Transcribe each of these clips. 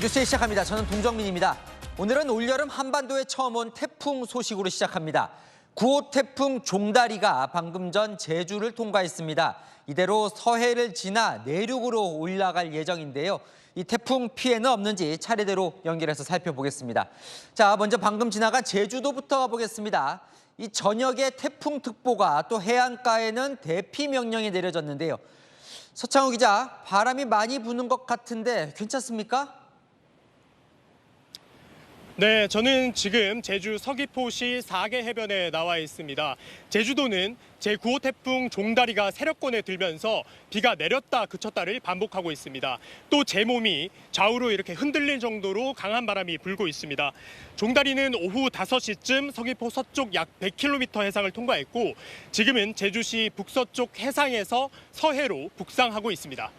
뉴스에 시작합니다. 저는 동정민입니다. 오늘은 올여름 한반도에 처음 온 태풍 소식으로 시작합니다. 9호 태풍 종다리가 방금 전 제주를 통과했습니다. 이대로 서해를 지나 내륙으로 올라갈 예정인데요. 이 태풍 피해는 없는지 차례대로 연결해서 살펴보겠습니다. 자, 먼저 방금 지나간 제주도부터 가보겠습니다. 이 저녁에 태풍특보가 또 해안가에는 대피 명령이 내려졌는데요. 서창호 기자, 바람이 많이 부는 것 같은데 괜찮습니까? 네, 저는 지금 제주 서귀포시 4개 해변에 나와 있습니다. 제주도는 제9호 태풍 종다리가 세력권에 들면서 비가 내렸다 그쳤다를 반복하고 있습니다. 또 제 몸이 좌우로 이렇게 흔들릴 정도로 강한 바람이 불고 있습니다. 종다리는 오후 5시쯤 서귀포 서쪽 약 100km 해상을 통과했고 지금은 제주시 북서쪽 해상에서 서해로 북상하고 있습니다.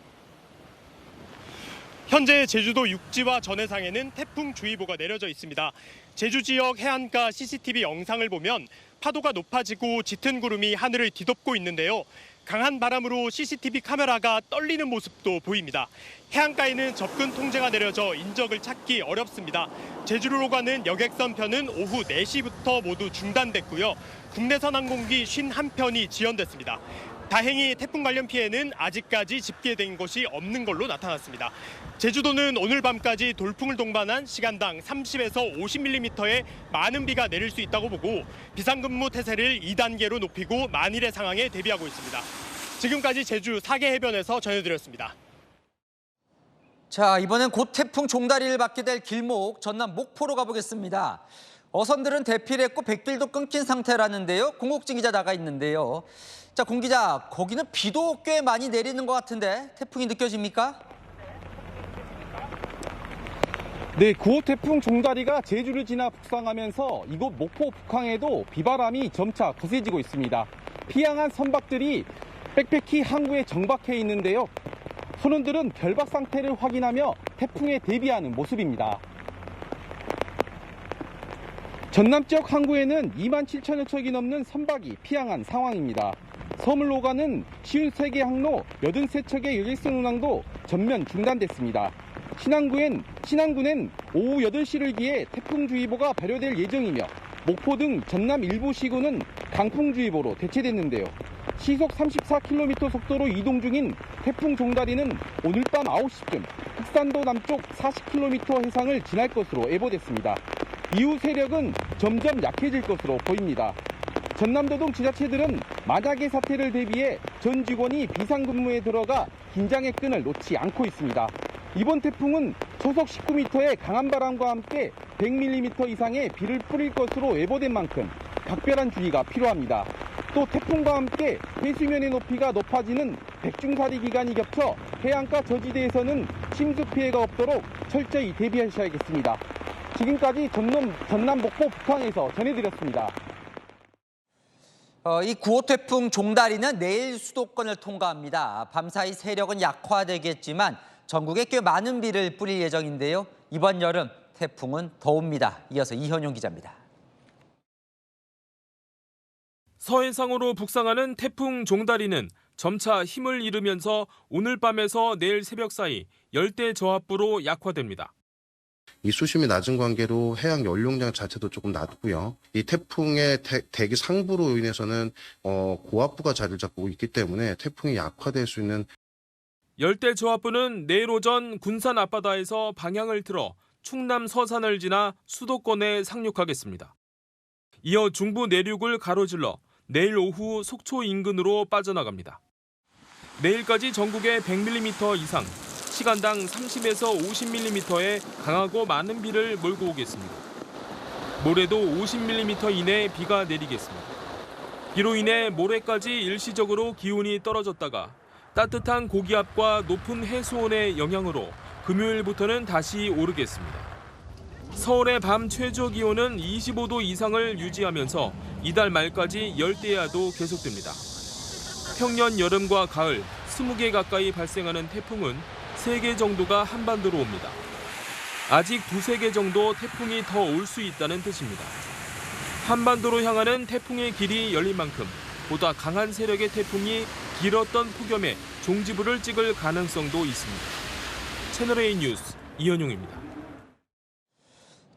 현재 제주도 육지와 전해상에는 태풍주의보가 내려져 있습니다. 제주 지역 해안가 CCTV 영상을 보면 파도가 높아지고 짙은 구름이 하늘을 뒤덮고 있는데요. 강한 바람으로 CCTV 카메라가 떨리는 모습도 보입니다. 해안가에는 접근 통제가 내려져 인적을 찾기 어렵습니다. 제주로 가는 여객선편은 오후 4시부터 모두 중단됐고요. 국내선 항공기 51편이 지연됐습니다. 다행히 태풍 관련 피해는 아직까지 집계된 것이 없는 걸로 나타났습니다. 제주도는 오늘 밤까지 돌풍을 동반한 시간당 30에서 50mm의 많은 비가 내릴 수 있다고 보고 비상근무 태세를 2단계로 높이고 만일의 상황에 대비하고 있습니다. 지금까지 제주 4개 해변에서 전해드렸습니다. 자, 이번엔 곧 태풍 종다리를 맞게 될 길목 전남 목포로 가보겠습니다. 어선들은 대피를 했고 백길도 끊긴 상태라는데요. 공국진 기자 나가 있는데요. 자, 공 기자, 거기는 비도 꽤 많이 내리는 것 같은데 태풍이 느껴집니까? 네, 9호 태풍 종다리가 제주를 지나 북상하면서 이곳 목포 북항에도 비바람이 점차 거세지고 있습니다. 피양한 선박들이 빽빽히 항구에 정박해 있는데요. 선원들은 결박 상태를 확인하며 태풍에 대비하는 모습입니다. 전남 지역 항구에는 2만 7천여 척이 넘는 선박이 피항한 상황입니다. 섬을 오가는 53개 항로 83척의 여객선 운항도 전면 중단됐습니다. 신안군엔 오후 8시를 기해 태풍주의보가 발효될 예정이며 목포 등 전남 일부 시군은 강풍주의보로 대체됐는데요. 시속 34km 속도로 이동 중인 태풍 종다리는 오늘 밤 9시쯤 흑산도 남쪽 40km 해상을 지날 것으로 예보됐습니다. 이후 세력은 점점 약해질 것으로 보입니다. 전남도 등 지자체들은 만약의 사태를 대비해 전 직원이 비상근무에 들어가 긴장의 끈을 놓지 않고 있습니다. 이번 태풍은 초속 19m의 강한 바람과 함께 100mm 이상의 비를 뿌릴 것으로 예보된 만큼 각별한 주의가 필요합니다. 또 태풍과 함께 해수면의 높이가 높아지는 백중사리 기간이 겹쳐 해안가 저지대에서는 침수 피해가 없도록 철저히 대비하셔야겠습니다. 지금까지 전남 목포 북항에서 전해드렸습니다. 이 9호 태풍 종다리는 내일 수도권을 통과합니다. 밤사이 세력은 약화되겠지만 전국에 꽤 많은 비를 뿌릴 예정인데요. 이번 여름 태풍은 더 옵니다. 이어서 이현용 기자입니다. 서해상으로 북상하는 태풍 종다리는 점차 힘을 잃으면서 오늘 밤에서 내일 새벽 사이 열대 저압부로 약화됩니다. 이 수심이 낮은 관계로 해양 연료량 자체도 조금 낮고요. 이 태풍의 대기 상부로 인해서는 고압부가 자리를 잡고 있기 때문에 태풍이 약화될 수 있는 열대 저압부는 내일 오전 군산 앞바다에서 방향을 틀어 충남 서산을 지나 수도권에 상륙하겠습니다. 이어 중부 내륙을 가로질러 내일 오후 속초 인근으로 빠져나갑니다. 내일까지 전국에 100mm 이상, 시간당 30에서 50mm의 강하고 많은 비를 몰고 오겠습니다. 모레도 50mm 이내 비가 내리겠습니다. 비로 인해 모레까지 일시적으로 기온이 떨어졌다가 따뜻한 고기압과 높은 해수온의 영향으로 금요일부터는 다시 오르겠습니다. 서울의 밤 최저 기온은 25도 이상을 유지하면서 이달 말까지 열대야도 계속됩니다. 평년 여름과 가을 20개 가까이 발생하는 태풍은 3개 정도가 한반도로 옵니다. 아직 2-3개 정도 태풍이 더 올 수 있다는 뜻입니다. 한반도로 향하는 태풍의 길이 열린 만큼 보다 강한 세력의 태풍이 길었던 폭염에 종지부를 찍을 가능성도 있습니다. 채널A 뉴스 이현용입니다.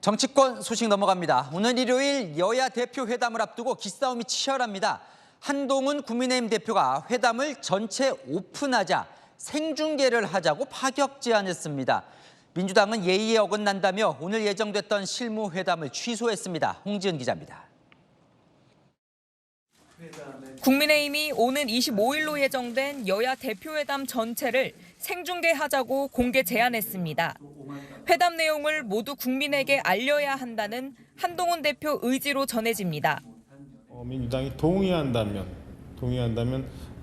정치권 소식 넘어갑니다. 오늘 일요일 여야 대표 회담을 앞두고 기싸움이 치열합니다. 한동훈 국민의힘 대표가 회담을 전체 오픈하자 생중계를 하자고 파격 제안했습니다. 민주당은 예의에 어긋난다며 오늘 예정됐던 실무회담을 취소했습니다. 홍지은 기자입니다. 국민의힘이 오는 25일로 예정된 여야 대표회담 전체를 생중계하자고 공개 제안했습니다. 회담 내용을 모두 국민에게 알려야 한다는 한동훈 대표 의지로 전해집니다. 민주당이 동의한다면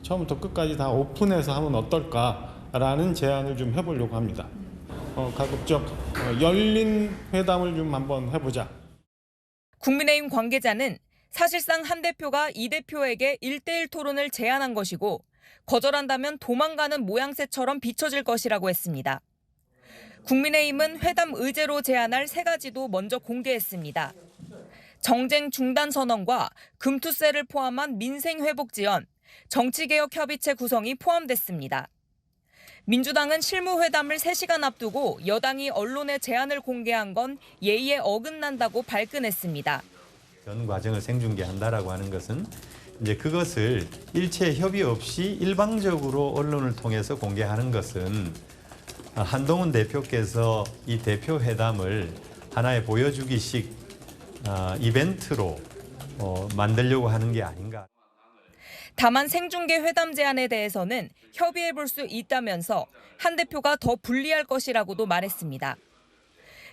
처음부터 끝까지 다 오픈해서 하면 어떨까라는 제안을 좀 해보려고 합니다. 가급적 열린 회담을 좀 한번 해보자. 국민의힘 관계자는 사실상 한 대표가 이 대표에게 1대1 토론을 제안한 것이고 거절한다면 도망가는 모양새처럼 비춰질 것이라고 했습니다. 국민의힘은 회담 의제로 제안할 3가지도 먼저 공개했습니다. 정쟁 중단 선언과 금투세를 포함한 민생회복 지원, 정치개혁협의체 구성이 포함됐습니다. 민주당은 실무회담을 3시간 앞두고 여당이 언론에 제안을 공개한 건 예의에 어긋난다고 발끈했습니다. 전 과정을 생중계한다라고 하는 것은 이제 그것을 일체 협의 없이 일방적으로 언론을 통해서 공개하는 것은 한동훈 대표께서 이 대표 회담을 하나의 보여주기식 이벤트로 만들려고 하는 게 아닌가. 다만 생중계 회담 제안에 대해서는 협의해 볼 수 있다면서 한 대표가 더 불리할 것이라고도 말했습니다.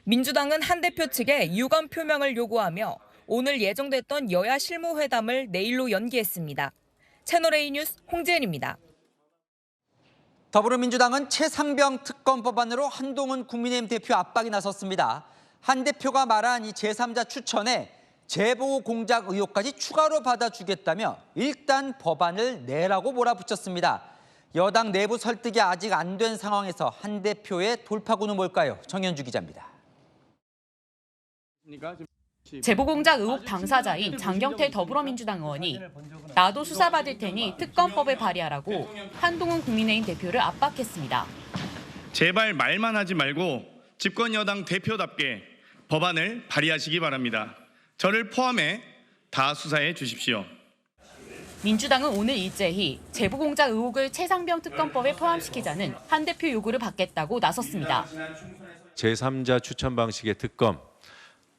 민주당은 한 대표 측에 유감 표명을 요구하며 오늘 예정됐던 여야 실무회담을 내일로 연기했습니다. 채널A 뉴스 홍지은입니다. 더불어민주당은 최상병 특검 법안으로 한동훈 국민의힘 대표 압박이 나섰습니다. 한 대표가 말한 이 제3자 추천에 제보 공작 의혹까지 추가로 받아주겠다며 일단 법안을 내라고 몰아붙였습니다. 여당 내부 설득이 아직 안 된 상황에서 한 대표의 돌파구는 뭘까요? 정현주 기자입니다. 제보 공작 의혹 당사자인 장경태 더불어민주당 의원이 나도 수사받을 테니 특검법을 발의하라고 한동훈 국민의힘 대표를 압박했습니다. 제발 말만 하지 말고 집권 여당 대표답게 법안을 발의하시기 바랍니다. 저를 포함해 다 수사해 주십시오. 민주당은 오늘 일제히 제보 공작 의혹을 최상병 특검법에 포함시키자는 한 대표 요구를 받겠다고 나섰습니다. 제3자 추천 방식의 특검,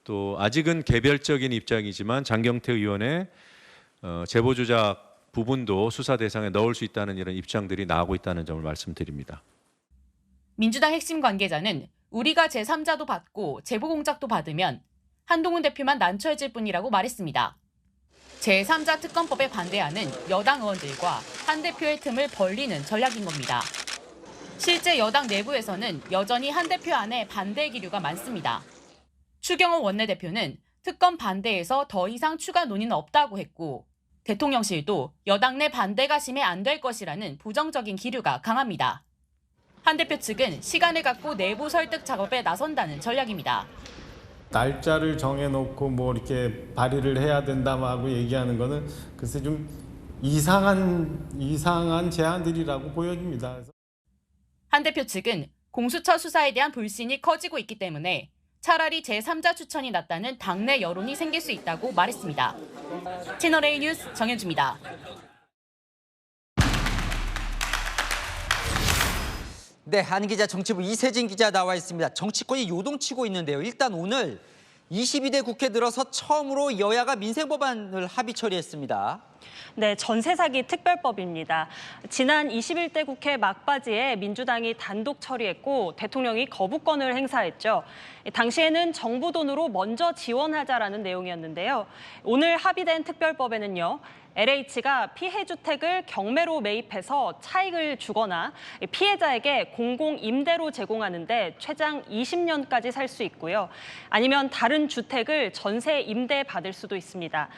또 아직은 개별적인 입장이지만 장경태 의원의 제보 조작 부분도 수사 대상에 넣을 수 있다는 이런 입장들이 나오고 있다는 점을 말씀드립니다. 민주당 핵심 관계자는 우리가 제3자도 받고 제보 공작도 받으면 한동훈 대표만 난처해질 뿐이라고 말했습니다. 제3자 특검법에 반대하는 여당 의원들과 한 대표의 틈을 벌리는 전략인 겁니다. 실제 여당 내부에서는 여전히 한 대표 안에 반대 기류가 많습니다. 추경호 원내대표는 특검 반대에서 더 이상 추가 논의는 없다고 했고 대통령실도 여당 내 반대가 심해 안 될 것이라는 부정적인 기류가 강합니다. 한 대표 측은 시간을 갖고 내부 설득 작업에 나선다는 전략입니다. 날짜를 정해놓고 뭐 이렇게 발의를 해야 된다고 얘기하는 거는 글쎄 좀 이상한 제안들이라고 보여집니다. 한 대표 측은 공수처 수사에 대한 불신이 커지고 있기 때문에 차라리 제3자 추천이 낫다는 당내 여론이 생길 수 있다고 말했습니다. 채널A 뉴스 정현주입니다. 네, 한 기자, 정치부 이세진 기자 나와 있습니다. 정치권이 요동치고 있는데요. 일단 오늘 22대 국회 들어서 처음으로 여야가 민생 법안을 합의 처리했습니다. 네, 전세 사기 특별법입니다. 지난 21대 국회 막바지에 민주당이 단독 처리했고 대통령이 거부권을 행사했죠. 당시에는 정부 돈으로 먼저 지원하자라는 내용이었는데요. 오늘 합의된 특별법에는요. LH가 피해 주택을 경매로 매입해서 차익을 주거나 피해자에게 공공 임대로 제공하는데 최장 20년까지 살 수 있고요. 아니면 다른 주택을 전세 임대 받을 수도 있습니다.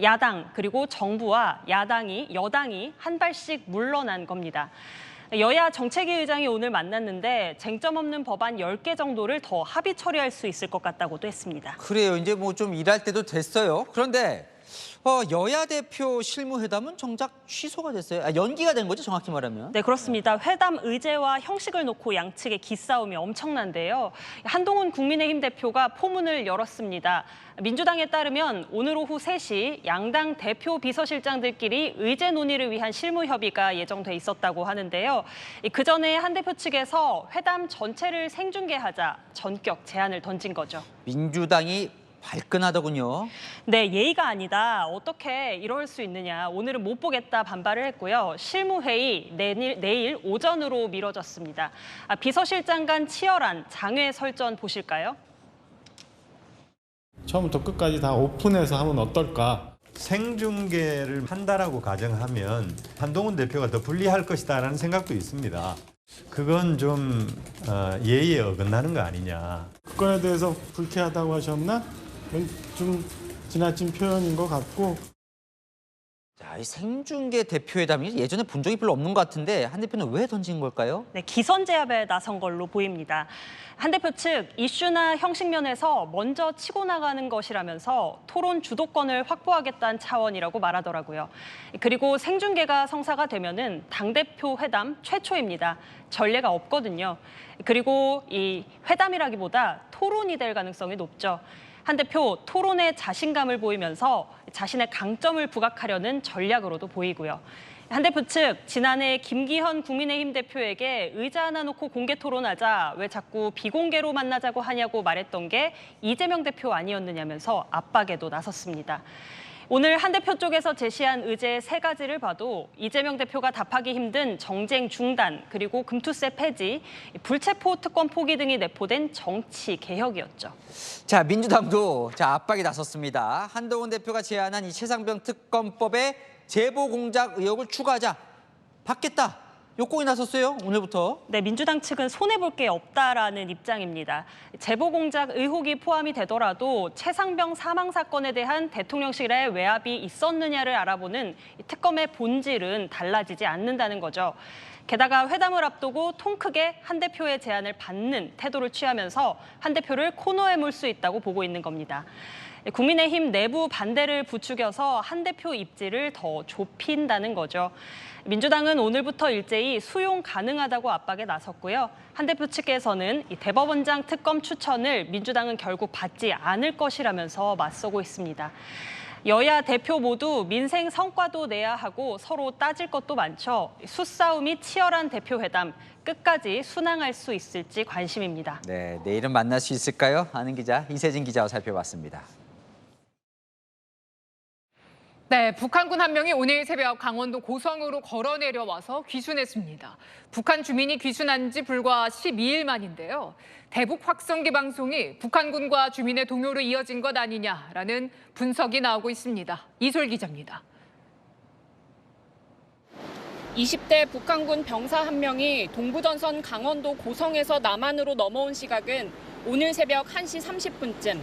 야당 그리고 정부와 여당이 한 발씩 물러난 겁니다. 여야 정책위 의장이 오늘 만났는데 쟁점 없는 법안 10개 정도를 더 합의 처리할 수 있을 것 같다고도 했습니다. 그래요. 이제 뭐 좀 일할 때도 됐어요. 그런데 여야 대표 실무회담은 정작 취소가 됐어요. 연기가 된 거죠, 정확히 말하면. 네, 그렇습니다. 회담 의제와 형식을 놓고 양측의 기싸움이 엄청난데요. 한동훈 국민의힘 대표가 포문을 열었습니다. 민주당에 따르면 오늘 오후 3시 양당 대표 비서실장들끼리 의제 논의를 위한 실무 협의가 예정돼 있었다고 하는데요. 그 전에 한 대표 측에서 회담 전체를 생중계하자 전격 제안을 던진 거죠. 민주당이 발끈하더군요. 네, 예의가 아니다. 어떻게 이럴 수 있느냐. 오늘은 못 보겠다 반발을 했고요. 실무회의 내일 오전으로 미뤄졌습니다. 비서실장 간 치열한 장외 설전 보실까요? 처음부터 끝까지 다 오픈해서 하면 어떨까? 생중계를 한다라고 가정하면 한동훈 대표가 더 불리할 것이다라는 생각도 있습니다. 그건 좀 예의에 어긋나는 거 아니냐. 그거에 대해서 불쾌하다고 하셨나? 좀 지나친 표현인 것 같고. 자, 이 생중계 대표회담이 예전에 본 적이 별로 없는 것 같은데 한 대표는 왜 던진 걸까요? 네, 기선제압에 나선 걸로 보입니다. 한 대표 측 이슈나 형식 면에서 먼저 치고 나가는 것이라면서 토론 주도권을 확보하겠다는 차원이라고 말하더라고요. 그리고 생중계가 성사가 되면은 당대표 회담 최초입니다. 전례가 없거든요. 그리고 이 회담이라기보다 토론이 될 가능성이 높죠. 한 대표 토론에 자신감을 보이면서 자신의 강점을 부각하려는 전략으로도 보이고요. 한 대표 측 지난해 김기현 국민의힘 대표에게 의자 하나 놓고 공개 토론하자 왜 자꾸 비공개로 만나자고 하냐고 말했던 게 이재명 대표 아니었느냐면서 압박에도 나섰습니다. 오늘 한 대표 쪽에서 제시한 의제 3가지를 봐도 이재명 대표가 답하기 힘든 정쟁 중단, 그리고 금투세 폐지, 불체포 특권 포기 등이 내포된 정치 개혁이었죠. 자, 민주당도 압박에 나섰습니다. 한동훈 대표가 제안한 이 최상병 특검법에 제보 공작 의혹을 추가하자. 받겠다. 요건이 나섰어요, 오늘부터. 네, 민주당 측은 손해볼 게 없다라는 입장입니다. 제보 공작 의혹이 포함이 되더라도 최상병 사망 사건에 대한 대통령실의 외압이 있었느냐를 알아보는 특검의 본질은 달라지지 않는다는 거죠. 게다가 회담을 앞두고 통 크게 한 대표의 제안을 받는 태도를 취하면서 한 대표를 코너에 몰 수 있다고 보고 있는 겁니다. 국민의힘 내부 반대를 부추겨서 한 대표 입지를 더 좁힌다는 거죠. 민주당은 오늘부터 일제히 수용 가능하다고 압박에 나섰고요. 한 대표 측에서는 이 대법원장 특검 추천을 민주당은 결국 받지 않을 것이라면서 맞서고 있습니다. 여야 대표 모두 민생 성과도 내야 하고 서로 따질 것도 많죠. 수싸움이 치열한 대표회담, 끝까지 순항할 수 있을지 관심입니다. 네, 내일은 만날 수 있을까요? 아는 기자 이세진 기자와 살펴봤습니다. 네, 북한군 한 명이 오늘 새벽 강원도 고성으로 걸어 내려와서 귀순했습니다. 북한 주민이 귀순한 지 불과 12일 만인데요. 대북 확성기 방송이 북한군과 주민의 동요로 이어진 것 아니냐라는 분석이 나오고 있습니다. 이솔 기자입니다. 20대 북한군 병사 한 명이 동부전선 강원도 고성에서 남한으로 넘어온 시각은 오늘 새벽 1시 30분쯤.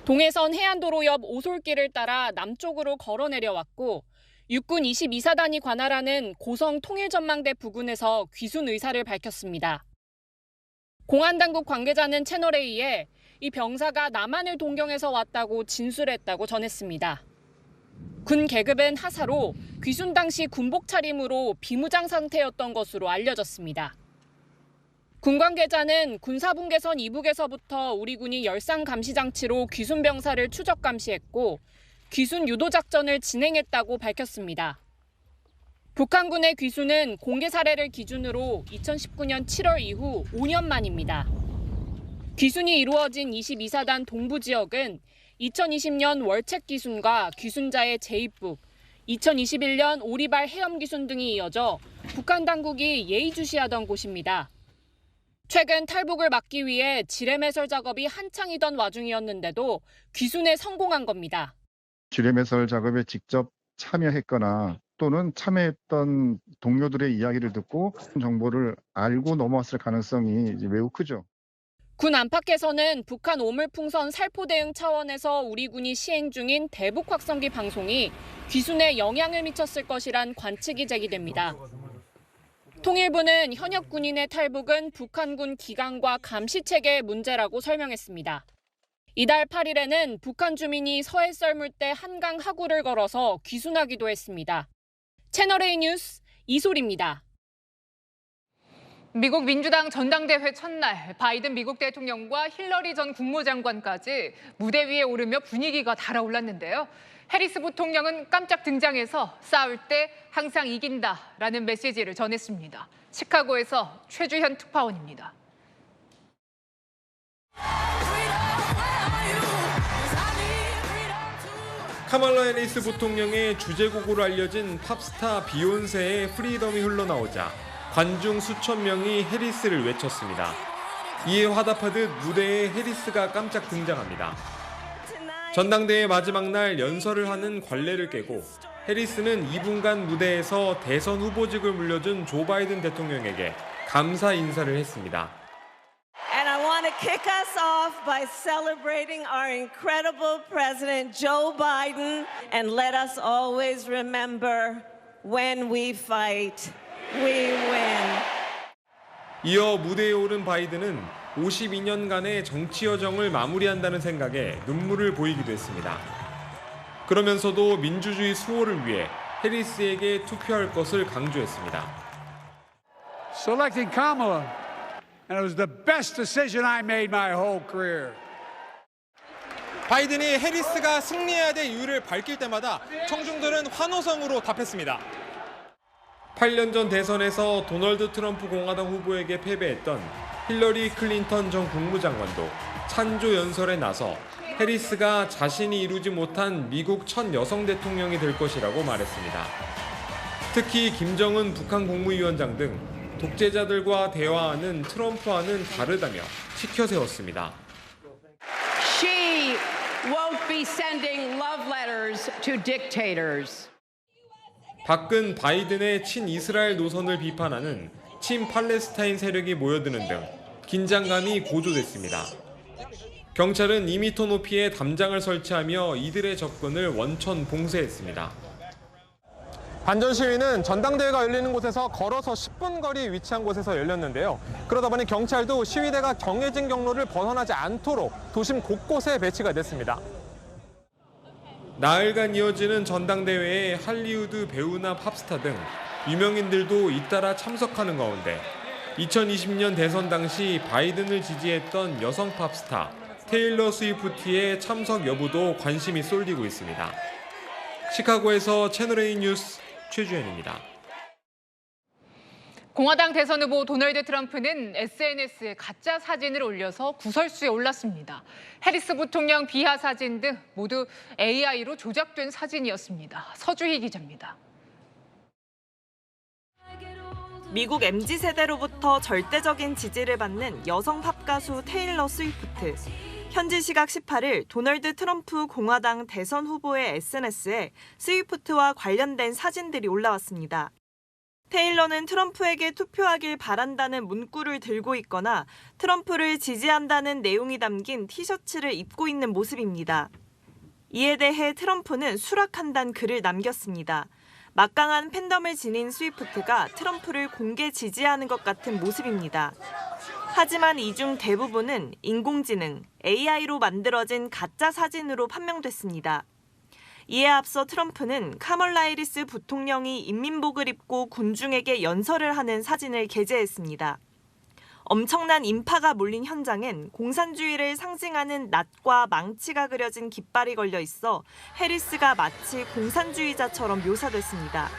동해선 해안도로 옆 오솔길을 따라 남쪽으로 걸어 내려왔고 육군 22사단이 관할하는 고성 통일전망대 부근에서 귀순 의사를 밝혔습니다. 공안당국 관계자는 채널A에 이 병사가 남한을 동경해서 왔다고 진술했다고 전했습니다. 군 계급은 하사로 귀순 당시 군복 차림으로 비무장 상태였던 것으로 알려졌습니다. 군 관계자는 군사분계선 이북에서부터 우리 군이 열상 감시 장치로 귀순 병사를 추적 감시했고 귀순 유도 작전을 진행했다고 밝혔습니다. 북한군의 귀순은 공개 사례를 기준으로 2019년 7월 이후 5년 만입니다. 귀순이 이루어진 22사단 동부 지역은 2020년 월책 귀순과 귀순자의 재입국, 2021년 오리발 해엄 귀순 등이 이어져 북한 당국이 예의주시하던 곳입니다. 최근 탈북을 막기 위해 지뢰 매설 작업이 한창이던 와중이었는데도 귀순에 성공한 겁니다. 지뢰 매설 작업에 직접 참여했거나 또는 참여했던 동료들의 이야기를 듣고 정보를 알고 넘어왔을 가능성이 매우 크죠. 군 안팎에서는 북한 오물풍선 살포 대응 차원에서 우리 군이 시행 중인 대북 확성기 방송이 귀순에 영향을 미쳤을 것이란 관측이 제기됩니다. 통일부는 현역 군인의 탈북은 북한군 기강과 감시 체계의 문제라고 설명했습니다. 이달 8일에는 북한 주민이 서해 썰물 때 한강 하구를 걸어서 귀순하기도 했습니다. 채널A 뉴스 이소리입니다. 미국 민주당 전당대회 첫날 바이든 미국 대통령과 힐러리 전 국무장관까지 무대 위에 오르며 분위기가 달아올랐는데요. 해리스 부통령은 깜짝 등장해서 싸울 때 항상 이긴다라는 메시지를 전했습니다. 시카고에서 최주현 특파원입니다. 카말라 해리스 부통령의 주제곡으로 알려진 팝스타 비욘세의 프리덤이 흘러나오자 관중 수천 명이 해리스를 외쳤습니다. 이에 화답하듯 무대에 해리스가 깜짝 등장합니다. 전당대회 마지막 날 연설을 하는 관례를 깨고 해리스는 2분간 무대에서 대선 후보직을 물려준 조 바이든 대통령에게 감사 인사를 했습니다. And I want to kick us off by celebrating our incredible President Joe Biden and let us always remember when we fight, we win. 이어 무대에 오른 바이든은 52년간의 정치 여정을 마무리한다는 생각에 눈물을 보이기도 했습니다. 그러면서도 민주주의 수호를 위해 해리스에게 투표할 것을 강조했습니다. Selecting Kamala, and it was the best decision I made my whole career. 바이든이 해리스가 승리해야 될 이유를 밝힐 때마다 청중들은 환호성으로 답했습니다. 8년 전 대선에서 도널드 트럼프 공화당 후보에게 패배했던 힐러리 클린턴 전 국무장관도 찬조 연설에 나서 해리스가 자신이 이루지 못한 미국 첫 여성 대통령이 될 것이라고 말했습니다. 특히 김정은 북한 국무위원장 등 독재자들과 대화하는 트럼프와는 다르다며 치켜 세웠습니다. She won't be sending love letters to dictators. 밖은 바이든의 친이스라엘 노선을 비판하는 친팔레스타인 세력이 모여드는 등 긴장감이 고조됐습니다. 경찰은 2m 높이의 담장을 설치하며 이들의 접근을 원천 봉쇄했습니다. 반전 시위는 전당대회가 열리는 곳에서 걸어서 10분 거리 위치한 곳에서 열렸는데요. 그러다 보니 경찰도 시위대가 정해진 경로를 벗어나지 않도록 도심 곳곳에 배치가 됐습니다. 나흘간 이어지는 전당대회에 할리우드 배우나 팝스타 등 유명인들도 잇따라 참석하는 가운데 2020년 대선 당시 바이든을 지지했던 여성 팝스타 테일러 스위프트의 참석 여부도 관심이 쏠리고 있습니다. 시카고에서 채널A 뉴스 최주현입니다. 공화당 대선 후보 도널드 트럼프는 SNS에 가짜 사진을 올려서 구설수에 올랐습니다. 해리스 부통령 비하 사진 등 모두 AI로 조작된 사진이었습니다. 서주희 기자입니다. 미국 MZ세대로부터 절대적인 지지를 받는 여성 팝 가수 테일러 스위프트. 현지 시각 18일 도널드 트럼프 공화당 대선 후보의 SNS에 스위프트와 관련된 사진들이 올라왔습니다. 테일러는 트럼프에게 투표하길 바란다는 문구를 들고 있거나 트럼프를 지지한다는 내용이 담긴 티셔츠를 입고 있는 모습입니다. 이에 대해 트럼프는 수락한다는 글을 남겼습니다. 막강한 팬덤을 지닌 스위프트가 트럼프를 공개 지지하는 것 같은 모습입니다. 하지만 이 중 대부분은 인공지능, AI로 만들어진 가짜 사진으로 판명됐습니다. 이에 앞서 트럼프는 카멀라 해리스 부통령이 인민복을 입고 군중에게 연설을 하는 사진을 게재했습니다. 엄청난 인파가 몰린 현장엔 공산주의를 상징하는 낫과 망치가 그려진 깃발이 걸려 있어 해리스가 마치 공산주의자처럼 묘사됐습니다.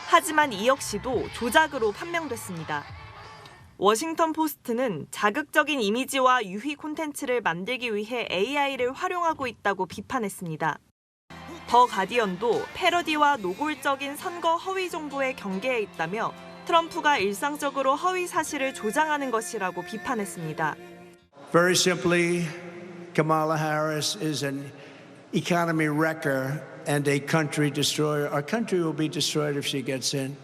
하지만 이 역시도 조작으로 판명됐습니다. 워싱턴 포스트는 자극적인 이미지와 유희 콘텐츠를 만들기 위해 AI를 활용하고 있다고 비판했습니다. 더 가디언도 패러디와 노골적인 선거 허위 정보에 경계해 있다며 트럼프가 일상적으로 허위 사실을 조장하는 것이라고 비판했습니다. Very simply, Kamala Harris is an economy wrecker and a country destroyer. Our country will be destroyed if she gets in.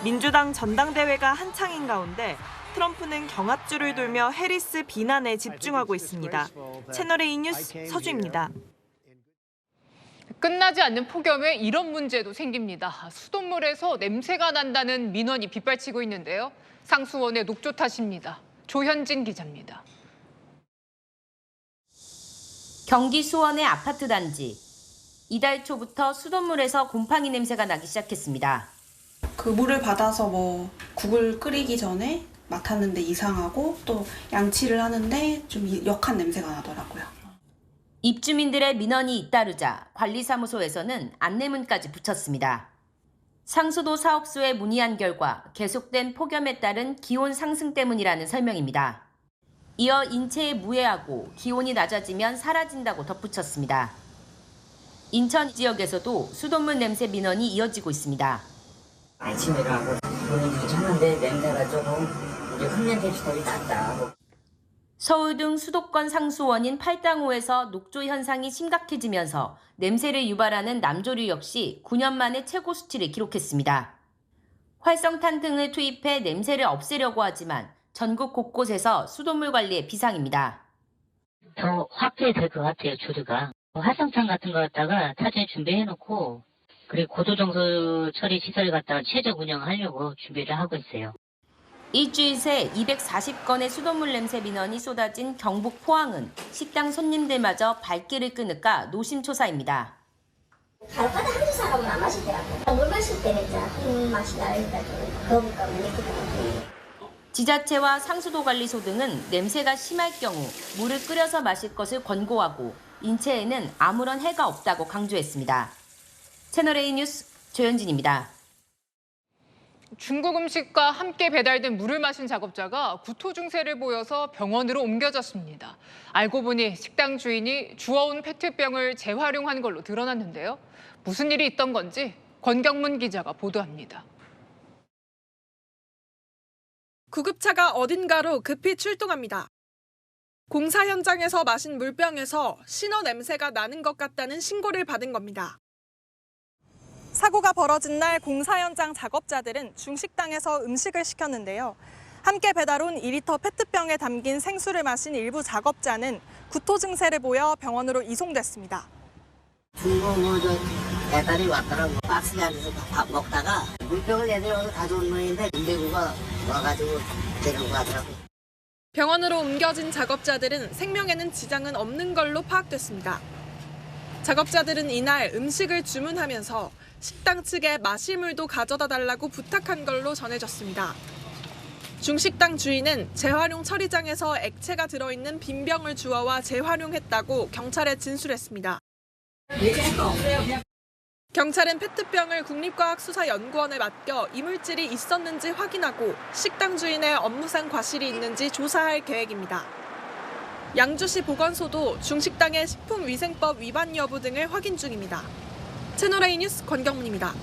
민주당 전당대회가 한창인 가운데 트럼프는 경합주를 돌며 해리스 비난에 집중하고 있습니다. 채널A 뉴스 서주입니다. 끝나지 않는 폭염에 이런 문제도 생깁니다. 수돗물에서 냄새가 난다는 민원이 빗발치고 있는데요. 상수원의 녹조 탓입니다. 조현진 기자입니다. 경기 수원의 아파트 단지. 이달 초부터 수돗물에서 곰팡이 냄새가 나기 시작했습니다. 그 물을 받아서 뭐 국을 끓이기 전에 맡았는데 이상하고 또 양치를 하는데 좀 역한 냄새가 나더라고요. 입주민들의 민원이 잇따르자 관리사무소에서는 안내문까지 붙였습니다. 상수도 사업소에 문의한 결과 계속된 폭염에 따른 기온 상승 때문이라는 설명입니다. 이어 인체에 무해하고 기온이 낮아지면 사라진다고 덧붙였습니다. 인천 지역에서도 수돗물 냄새 민원이 이어지고 있습니다. 아침에 일어나고 문을 쳤는데 냄새가 조금 이제 흡연 대출이 났다. 서울 등 수도권 상수원인 팔당호에서 녹조 현상이 심각해지면서 냄새를 유발하는 남조류 역시 9년 만에 최고 수치를 기록했습니다. 활성탄 등을 투입해 냄새를 없애려고 하지만 전국 곳곳에서 수돗물 관리에 비상입니다. 더 확대해야 될 것 같아요, 조류가. 활성탄 같은 거 갖다가 타지에 준비해놓고 그리고 고도정수 처리 시설 갖다가 최적 운영하려고 준비를 하고 있어요. 일주일 새 240건의 수돗물 냄새 민원이 쏟아진 경북 포항은 식당 손님들마저 발길을 끊을까 노심초사입니다. 발바닥 한 사람은 안 마시더라고요. 물 마실 때는 진짜 맛이 나니까 좀 거부감을 느끼더라고요. 지자체와 상수도관리소 등은 냄새가 심할 경우 물을 끓여서 마실 것을 권고하고 인체에는 아무런 해가 없다고 강조했습니다. 채널A 뉴스 조현진입니다. 중국 음식과 함께 배달된 물을 마신 작업자가 구토 증세를 보여서 병원으로 옮겨졌습니다. 알고 보니 식당 주인이 주워온 페트병을 재활용한 걸로 드러났는데요. 무슨 일이 있던 건지 권경문 기자가 보도합니다. 구급차가 어딘가로 급히 출동합니다. 공사 현장에서 마신 물병에서 신어 냄새가 나는 것 같다는 신고를 받은 겁니다. 사고가 벌어진 날 공사 현장 작업자들은 중식당에서 음식을 시켰는데요. 함께 배달 온 2리터 페트병에 담긴 생수를 마신 일부 작업자는 구토 증세를 보여 병원으로 이송됐습니다. 중국 배달이 왔더라고. 박스에 앉아서 밥 먹다가 물병을 내려와서 가져온 모양인데 인대구가 와가지고 데리고 가더라고. 병원으로 옮겨진 작업자들은 생명에는 지장은 없는 걸로 파악됐습니다. 작업자들은 이날 음식을 주문하면서 식당 측에 마실 물도 가져다 달라고 부탁한 걸로 전해졌습니다. 중식당 주인은 재활용 처리장에서 액체가 들어있는 빈 병을 주워와 재활용했다고 경찰에 진술했습니다. 경찰은 페트병을 국립과학수사연구원에 맡겨 이물질이 있었는지 확인하고 식당 주인의 업무상 과실이 있는지 조사할 계획입니다. 양주시 보건소도 중식당의 식품위생법 위반 여부 등을 확인 중입니다. 채널A 뉴스 권경문입니다.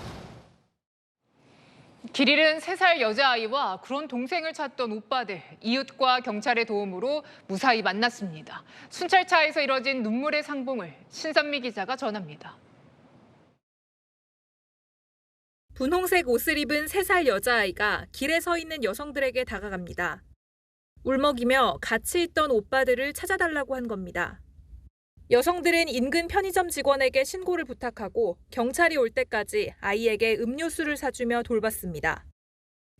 길 잃은 3살 여자아이와 그런 동생을 찾던 오빠들, 이웃과 경찰의 도움으로 무사히 만났습니다. 순찰차에서 이뤄진 눈물의 상봉을 신선미 기자가 전합니다. 분홍색 옷을 입은 3살 여자아이가 길에 서 있는 여성들에게 다가갑니다. 울먹이며 같이 있던 오빠들을 찾아달라고 한 겁니다. 여성들은 인근 편의점 직원에게 신고를 부탁하고 경찰이 올 때까지 아이에게 음료수를 사주며 돌봤습니다.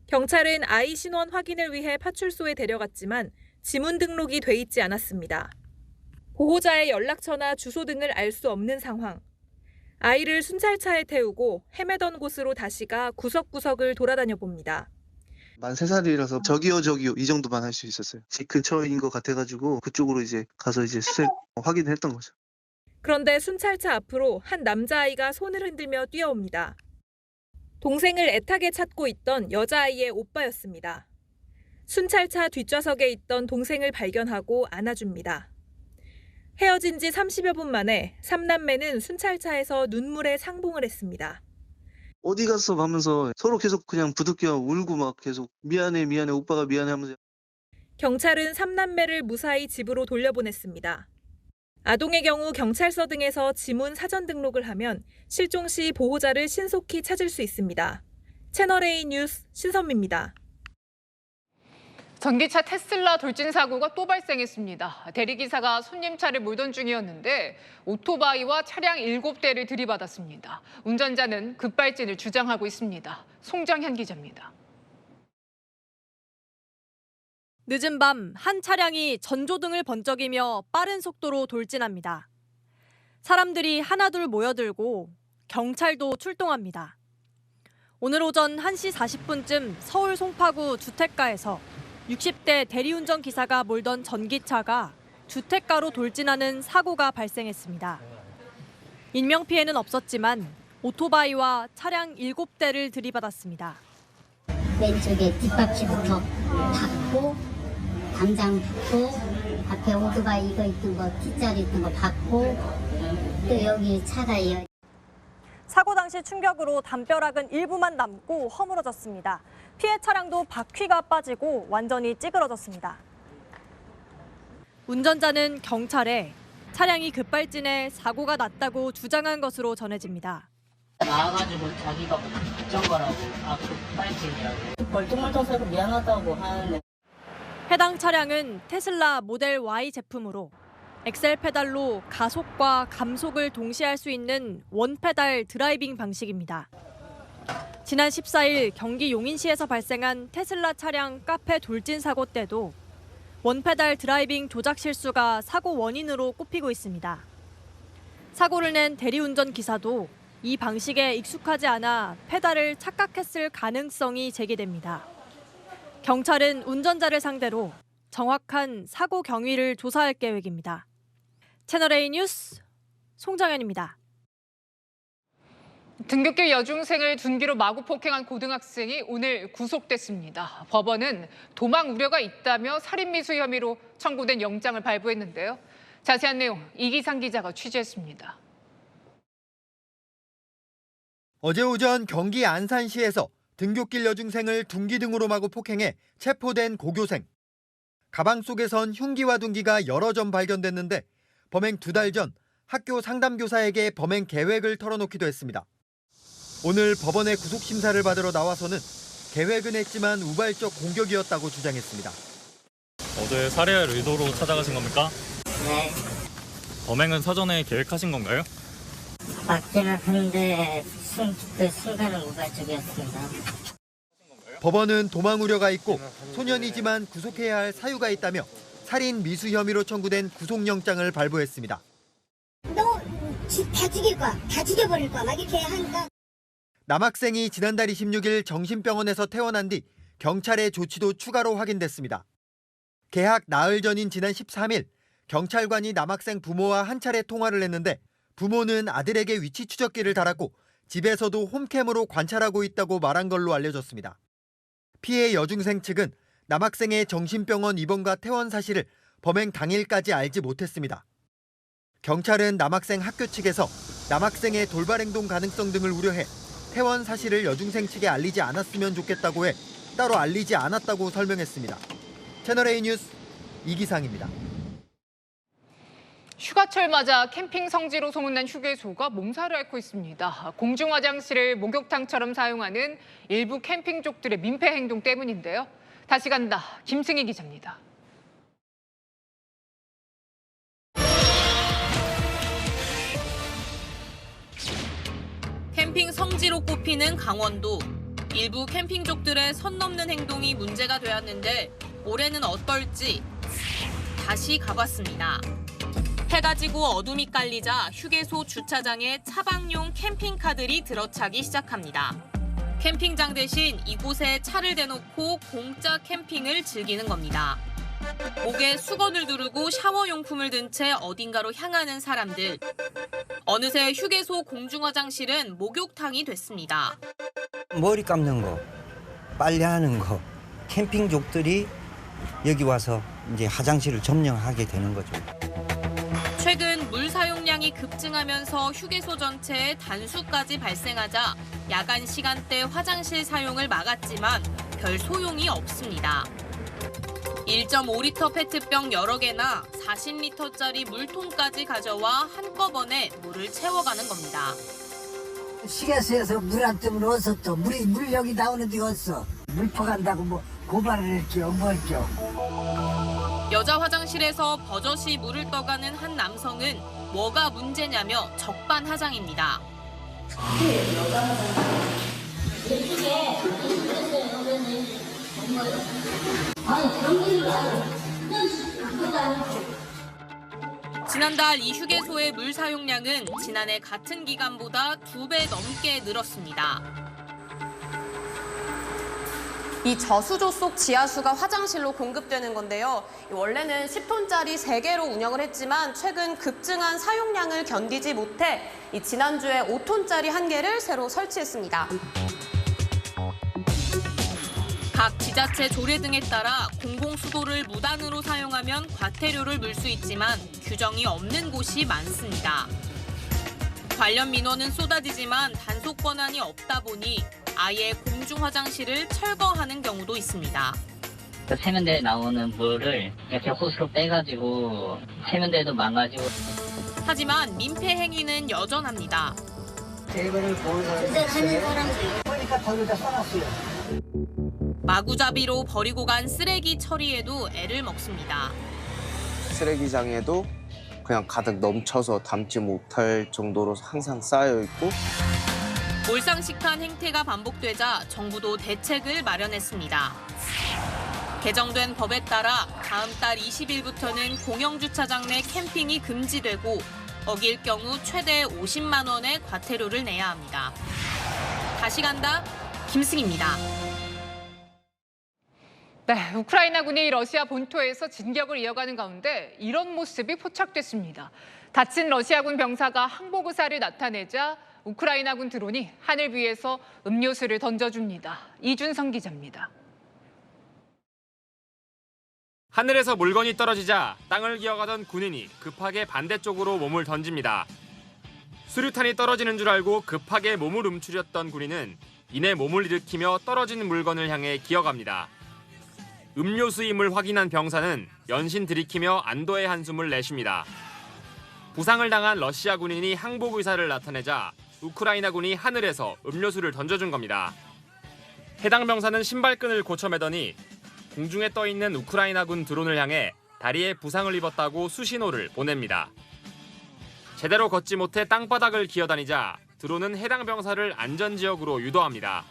경찰은 아이 신원 확인을 위해 파출소에 데려갔지만 지문 등록이 돼 있지 않았습니다. 보호자의 연락처나 주소 등을 알 수 없는 상황. 아이를 순찰차에 태우고 헤매던 곳으로 다시 가 구석구석을 돌아다녀 봅니다. 만 3살이라서 저기요 이 정도만 할 수 있었어요. 집 근처인 것 같아가지고 그쪽으로 이제 가서 이제 확인을 했던 거죠. 그런데 순찰차 앞으로 한 남자아이가 손을 흔들며 뛰어옵니다. 동생을 애타게 찾고 있던 여자아이의 오빠였습니다. 순찰차 뒷좌석에 있던 동생을 발견하고 안아줍니다. 헤어진 지 30여 분 만에 3남매는 순찰차에서 눈물의 상봉을 했습니다. 어디 갔어 하면서 서로 계속 그냥 부득이하고 울고 막 계속 미안해 오빠가 미안해 하면서. 경찰은 3남매를 무사히 집으로 돌려보냈습니다. 아동의 경우 경찰서 등에서 지문 사전 등록을 하면 실종 시 보호자를 신속히 찾을 수 있습니다. 채널A 뉴스 신선미입니다. 전기차 테슬라 돌진 사고가 또 발생했습니다. 대리기사가 손님차를 몰던 중이었는데 오토바이와 차량 7대를 들이받았습니다. 운전자는 급발진을 주장하고 있습니다. 송정현 기자입니다. 늦은 밤 한 차량이 전조등을 번쩍이며 빠른 속도로 돌진합니다. 사람들이 하나둘 모여들고 경찰도 출동합니다. 오늘 오전 1시 40분쯤 서울 송파구 주택가에서 60대 대리운전 기사가 몰던 전기차가 주택가로 돌진하는 사고가 발생했습니다. 인명피해는 없었지만 오토바이와 차량 7대를 들이받았습니다. 왼쪽에 뒷바퀴부터 박고, 당장 박고, 앞에 오토바이 이거 있던 거, 뒷자리 있던 거 박고, 또 여기 차가 이어. 사고 당시 충격으로 담벼락은 일부만 남고 허물어졌습니다. 피해 차량도 바퀴가 빠지고 완전히 찌그러졌습니다. 운전자는 경찰에 차량이 급발진해 사고가 났다고 주장한 것으로 전해집니다. 나와가지고 자기가 걱정 거라고, 급발진이라고. 멀뚱멀뚱해서 미안하다고 하는데. 해당 차량은 테슬라 모델 Y 제품으로 엑셀 페달로 가속과 감속을 동시에 할 수 있는 원페달 드라이빙 방식입니다. 지난 14일 경기 용인시에서 발생한 테슬라 차량 카페 돌진 사고 때도 원페달 드라이빙 조작 실수가 사고 원인으로 꼽히고 있습니다. 사고를 낸 대리운전 기사도 이 방식에 익숙하지 않아 페달을 착각했을 가능성이 제기됩니다. 경찰은 운전자를 상대로 정확한 사고 경위를 조사할 계획입니다. 채널A 뉴스 송정현입니다. 등굣길 여중생을 둔기로 마구 폭행한 고등학생이 오늘 구속됐습니다. 법원은 도망 우려가 있다며 살인미수 혐의로 청구된 영장을 발부했는데요. 자세한 내용 이기상 기자가 취재했습니다. 어제 오전 경기 안산시에서 등굣길 여중생을 둔기 등으로 마구 폭행해 체포된 고교생. 가방 속에선 흉기와 둔기가 여러 점 발견됐는데 범행 2달 전 학교 상담교사에게 범행 계획을 털어놓기도 했습니다. 오늘 법원의 구속심사를 받으러 나와서는 계획은 했지만 우발적 공격이었다고 주장했습니다. 어제 살해할 의도로 찾아가신 겁니까? 네. 범행은 사전에 계획하신 건가요? 맞기는 한데 그 순간은 우발적이었습니다. 법원은 도망 우려가 있고 소년이지만 구속해야 할 사유가 있다며 살인 미수 혐의로 청구된 구속영장을 발부했습니다. 너 다 죽일 거야. 다 죽여버릴 거야. 막 이렇게 하니까. 남학생이 지난달 26일 정신병원에서 퇴원한 뒤 경찰의 조치도 추가로 확인됐습니다. 개학 나흘 전인 지난 13일 경찰관이 남학생 부모와 한 차례 통화를 했는데 부모는 아들에게 위치 추적기를 달았고 집에서도 홈캠으로 관찰하고 있다고 말한 걸로 알려졌습니다. 피해 여중생 측은 남학생의 정신병원 입원과 퇴원 사실을 범행 당일까지 알지 못했습니다. 경찰은 남학생 학교 측에서 남학생의 돌발 행동 가능성 등을 우려해 퇴원 사실을 여중생 측에 알리지 않았으면 좋겠다고 해 따로 알리지 않았다고 설명했습니다. 채널A 뉴스 이기상입니다. 휴가철 맞아 캠핑 성지로 소문난 휴게소가 몸살을 앓고 있습니다. 공중 화장실을 목욕탕처럼 사용하는 일부 캠핑족들의 민폐 행동 때문인데요. 다시 간다. 김승희 기자입니다. 캠핑 성지로 꼽히는 강원도. 일부 캠핑족들의 선 넘는 행동이 문제가 되었는데 올해는 어떨지 다시 가봤습니다. 해가 지고 어둠이 깔리자 휴게소 주차장에 차박용 캠핑카들이 들어차기 시작합니다. 캠핑장 대신 이곳에 차를 대놓고 공짜 캠핑을 즐기는 겁니다. 목에 수건을 두르고 샤워용품을 든 채 어딘가로 향하는 사람들. 어느새 휴게소 공중화장실은 목욕탕이 됐습니다. 머리 감는 거, 빨래하는 거, 캠핑족들이 여기 와서 이제 화장실을 점령하게 되는 거죠. 최근 물 사용량이 급증하면서 휴게소 전체에 단수까지 발생하자 야간 시간대 화장실 사용을 막았지만 별 소용이 없습니다. 1.5리터 페트병 여러 개나 40리터짜리 물통까지 가져와 한꺼번에 물을 채워가는 겁니다. 휴게소에서 물 안 뜨면 어디서 또 물 여기 나오는데 어디서 물 퍼간다고 뭐 고발을 했죠 뭐했죠. 여자 화장실에서 버젓이 물을 떠가는 한 남성은 뭐가 문제냐며 적반하장입니다. 지난 지난달 이 휴게소의 물 사용량은 지난해 같은 기간보다 2배 넘게 늘었습니다. 이 저수조 속 지하수가 화장실로 공급되는 건데요. 원래는 10톤짜리 3개로 운영을 했지만 최근 급증한 사용량을 견디지 못해 지난주에 5톤짜리 1개를 새로 설치했습니다. 각 지자체 조례 등에 따라 공공수도를 무단으로 사용하면 과태료를 물 수 있지만 규정이 없는 곳이 많습니다. 관련 민원은 쏟아지지만 단속 권한이 없다 보니 아예 공중 화장실을 철거하는 경우도 있습니다. 세면대에 나오는 물을 이렇게 호스로 빼가지고 세면대도 망가지고. 하지만 민폐 행위는 여전합니다. 하는 사람들 보니까 거기다 써놨어요. 마구잡이로 버리고 간 쓰레기 처리에도 애를 먹습니다. 쓰레기장에도 그냥 가득 넘쳐서 담지 못할 정도로 항상 쌓여 있고. 몰상식한 행태가 반복되자 정부도 대책을 마련했습니다. 개정된 법에 따라 다음 달 20일부터는 공영주차장 내 캠핑이 금지되고 어길 경우 최대 50만 원의 과태료를 내야 합니다. 다시 간다, 김승희입니다. 네, 우크라이나군이 러시아 본토에서 진격을 이어가는 가운데 이런 모습이 포착됐습니다. 다친 러시아군 병사가 항복 의사를 나타내자 우크라이나군 드론이 하늘 위에서 음료수를 던져줍니다. 이준성 기자입니다. 하늘에서 물건이 떨어지자 땅을 기어가던 군인이 급하게 반대쪽으로 몸을 던집니다. 수류탄이 떨어지는 줄 알고 급하게 몸을 움츠렸던 군인은 이내 몸을 일으키며 떨어진 물건을 향해 기어갑니다. 음료수임을 확인한 병사는 연신 들이키며 안도의 한숨을 내쉽니다. 부상을 당한 러시아 군인이 항복 의사를 나타내자 우크라이나군이 하늘에서 음료수를 던져준 겁니다. 해당 병사는 신발끈을 고쳐매더니 공중에 떠있는 우크라이나군 드론을 향해 다리에 부상을 입었다고 수신호를 보냅니다. 제대로 걷지 못해 땅바닥을 기어다니자 드론은 해당 병사를 안전지역으로 유도합니다.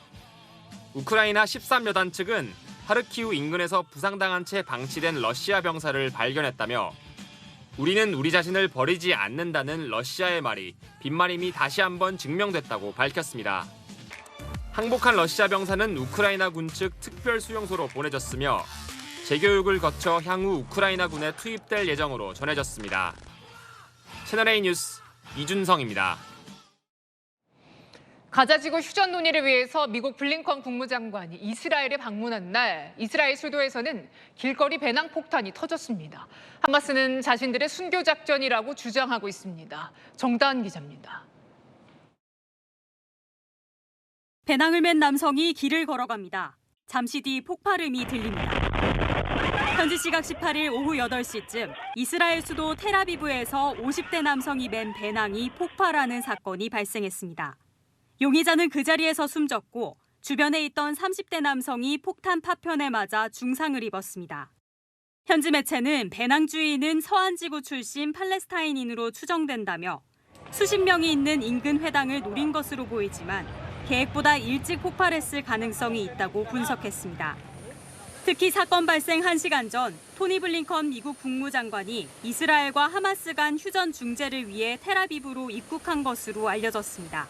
우크라이나 13여단 측은 하르키우 인근에서 부상당한 채 방치된 러시아 병사를 발견했다며 우리는 우리 자신을 버리지 않는다는 러시아의 말이 빈말임이 다시 한번 증명됐다고 밝혔습니다. 항복한 러시아 병사는 우크라이나 군 측 특별 수용소로 보내졌으며 재교육을 거쳐 향후 우크라이나군에 투입될 예정으로 전해졌습니다. 채널A 뉴스 이준성입니다. 가자지구 휴전 논의를 위해서 미국 블링컨 국무장관이 이스라엘에 방문한 날 이스라엘 수도에서는 길거리 배낭 폭탄이 터졌습니다. 하마스는 자신들의 순교 작전이라고 주장하고 있습니다. 정다은 기자입니다. 배낭을 맨 남성이 길을 걸어갑니다. 잠시 뒤 폭발음이 들립니다. 현지 시각 18일 오후 8시쯤 이스라엘 수도 텔아비브에서 50대 남성이 맨 배낭이 폭발하는 사건이 발생했습니다. 용의자는 그 자리에서 숨졌고 주변에 있던 30대 남성이 폭탄 파편에 맞아 중상을 입었습니다. 현지 매체는 배낭 주인은 서안지구 출신 팔레스타인인으로 추정된다며 수십 명이 있는 인근 회당을 노린 것으로 보이지만 계획보다 일찍 폭발했을 가능성이 있다고 분석했습니다. 특히 사건 발생 1시간 전 토니 블링컨 미국 국무장관이 이스라엘과 하마스 간 휴전 중재를 위해 텔아비브로 입국한 것으로 알려졌습니다.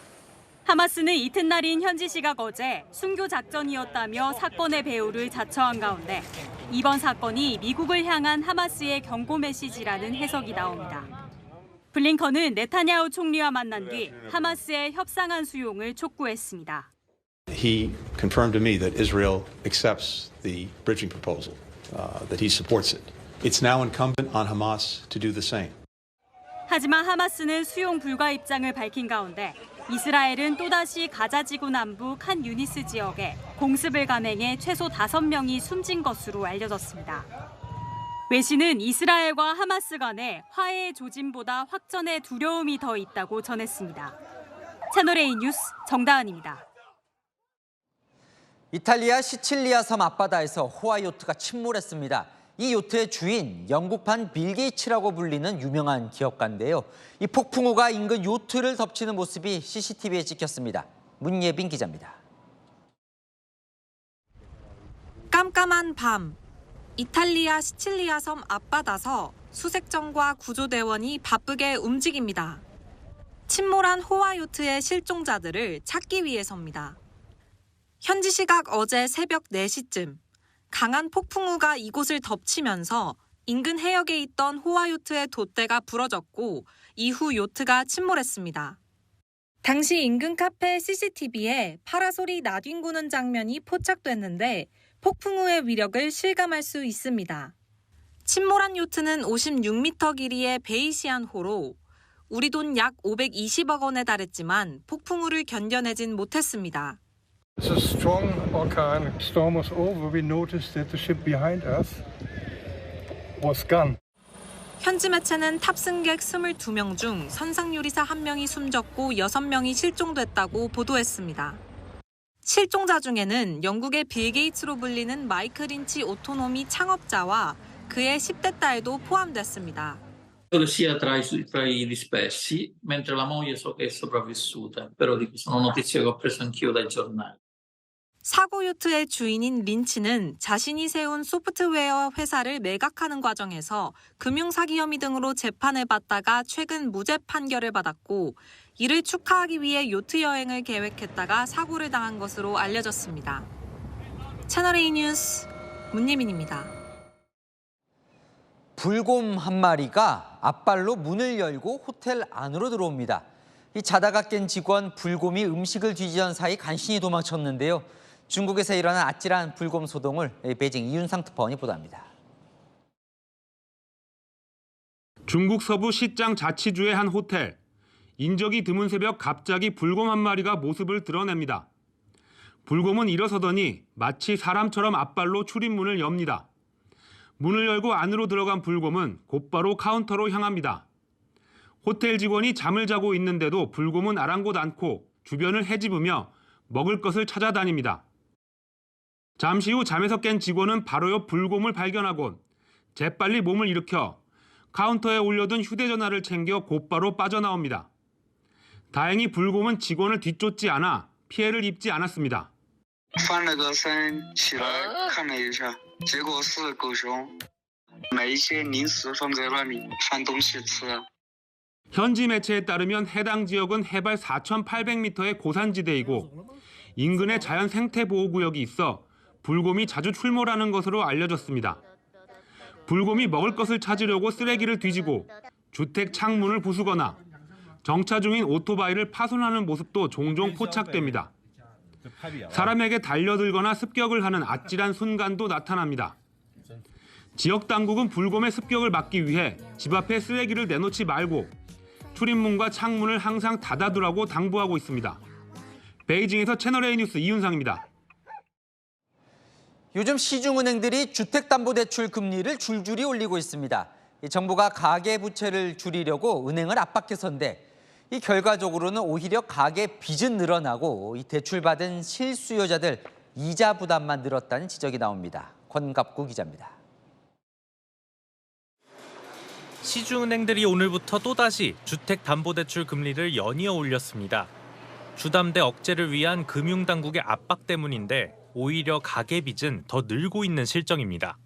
하마스는 이튿날인 현지 시각 어제 순교 작전이었다며 사건의 배후를 자처한 가운데 이번 사건이 미국을 향한 하마스의 경고 메시지라는 해석이 나옵니다. 블링컨은 네타냐후 총리와 만난 뒤 하마스의 협상안 수용을 촉구했습니다. He confirmed to me that Israel accepts the bridging proposal, that he supports it. It's now incumbent on Hamas to do the same. 하지만 하마스는 수용 불가 입장을 밝힌 가운데 이스라엘은 또다시 가자지구 남부 칸 유니스 지역에 공습을 감행해 최소 5명이 숨진 것으로 알려졌습니다. 외신은 이스라엘과 하마스 간의 화해의 조짐보다 확전의 두려움이 더 있다고 전했습니다. 채널A 뉴스 정다은입니다. 이탈리아 시칠리아 섬 앞바다에서 호화 요트가 침몰했습니다. 이 요트의 주인 영국판 빌 게이츠라고 불리는 유명한 기업가인데요. 이 폭풍우가 인근 요트를 덮치는 모습이 CCTV에 찍혔습니다. 문예빈 기자입니다. 깜깜한 밤, 이탈리아 시칠리아 섬 앞바다서 수색정과 구조대원이 바쁘게 움직입니다. 침몰한 호화요트의 실종자들을 찾기 위해서입니다. 현지 시각 어제 새벽 4시쯤 강한 폭풍우가 이곳을 덮치면서 인근 해역에 있던 호화요트의 돛대가 부러졌고 이후 요트가 침몰했습니다. 당시 인근 카페 CCTV에 파라솔이 나뒹구는 장면이 포착됐는데 폭풍우의 위력을 실감할 수 있습니다. 침몰한 요트는 56m 길이의 베이시안호로 우리 돈 약 520억 원에 달했지만 폭풍우를 견뎌내진 못했습니다. It's a strong orkan. Storm was over. We noticed that the ship behind us was gone. 현지 매체는 탑승객 22명 중 선상요리사 1명이 숨졌고 6명이 실종됐다고 보도했습니다. 실종자 중에는 영국의 빌 게이츠로 불리는 마이클 린치 오토노미 창업자와 그의 10대 딸도 포함됐습니다. sia tra i dispersi, mentre la moglie so che è sopravvissuta, però sono notizie che ho preso anch'io dai giornali. 사고 요트의 주인인 린치는 자신이 세운 소프트웨어 회사를 매각하는 과정에서 금융사기 혐의 등으로 재판을 받다가 최근 무죄 판결을 받았고 이를 축하하기 위해 요트 여행을 계획했다가 사고를 당한 것으로 알려졌습니다. 채널A 뉴스 문예민입니다. 불곰 한 마리가 앞발로 문을 열고 호텔 안으로 들어옵니다. 이 자다가 깬 직원 불곰이 음식을 뒤지던 사이 간신히 도망쳤는데요. 중국에서 일어난 아찔한 불곰 소동을 베이징 이윤상 특파원이 보도합니다. 중국 서부 시장 자치주의 한 호텔. 인적이 드문 새벽 갑자기 불곰 한 마리가 모습을 드러냅니다. 불곰은 일어서더니 마치 사람처럼 앞발로 출입문을 엽니다. 문을 열고 안으로 들어간 불곰은 곧바로 카운터로 향합니다. 호텔 직원이 잠을 자고 있는데도 불곰은 아랑곳 않고 주변을 헤집으며 먹을 것을 찾아다닙니다. 잠시 후 잠에서 깬 직원은 바로 옆 불곰을 발견하곤 재빨리 몸을 일으켜 카운터에 올려둔 휴대전화를 챙겨 곧바로 빠져나옵니다. 다행히 불곰은 직원을 뒤쫓지 않아 피해를 입지 않았습니다. 翻了个身起来看了一下，结果是狗熊，买一些零食放在那里换东西吃。 현지 매체에 따르면 해당 지역은 해발 4,800m의 고산지대이고 인근에 자연 생태보호구역이 있어 불곰이 자주 출몰하는 것으로 알려졌습니다. 불곰이 먹을 것을 찾으려고 쓰레기를 뒤지고 주택 창문을 부수거나 정차 중인 오토바이를 파손하는 모습도 종종 포착됩니다. 사람에게 달려들거나 습격을 하는 아찔한 순간도 나타납니다. 지역 당국은 불곰의 습격을 막기 위해 집 앞에 쓰레기를 내놓지 말고 출입문과 창문을 항상 닫아두라고 당부하고 있습니다. 베이징에서 채널A 뉴스 이윤상입니다. 요즘 시중은행들이 주택담보대출 금리를 줄줄이 올리고 있습니다. 정부가 가계부채를 줄이려고 은행을 압박해서인데 이 결과적으로는 오히려 가계 빚은 늘어나고 이 대출받은 실수요자들 이자 부담만 늘었다는 지적이 나옵니다. 권갑구 기자입니다. 시중은행들이 오늘부터 또다시 주택담보대출 금리를 연이어 올렸습니다. 주담대 억제를 위한 금융당국의 압박 때문인데 오히려 가계빚은 더 늘고 있는 실정입니다.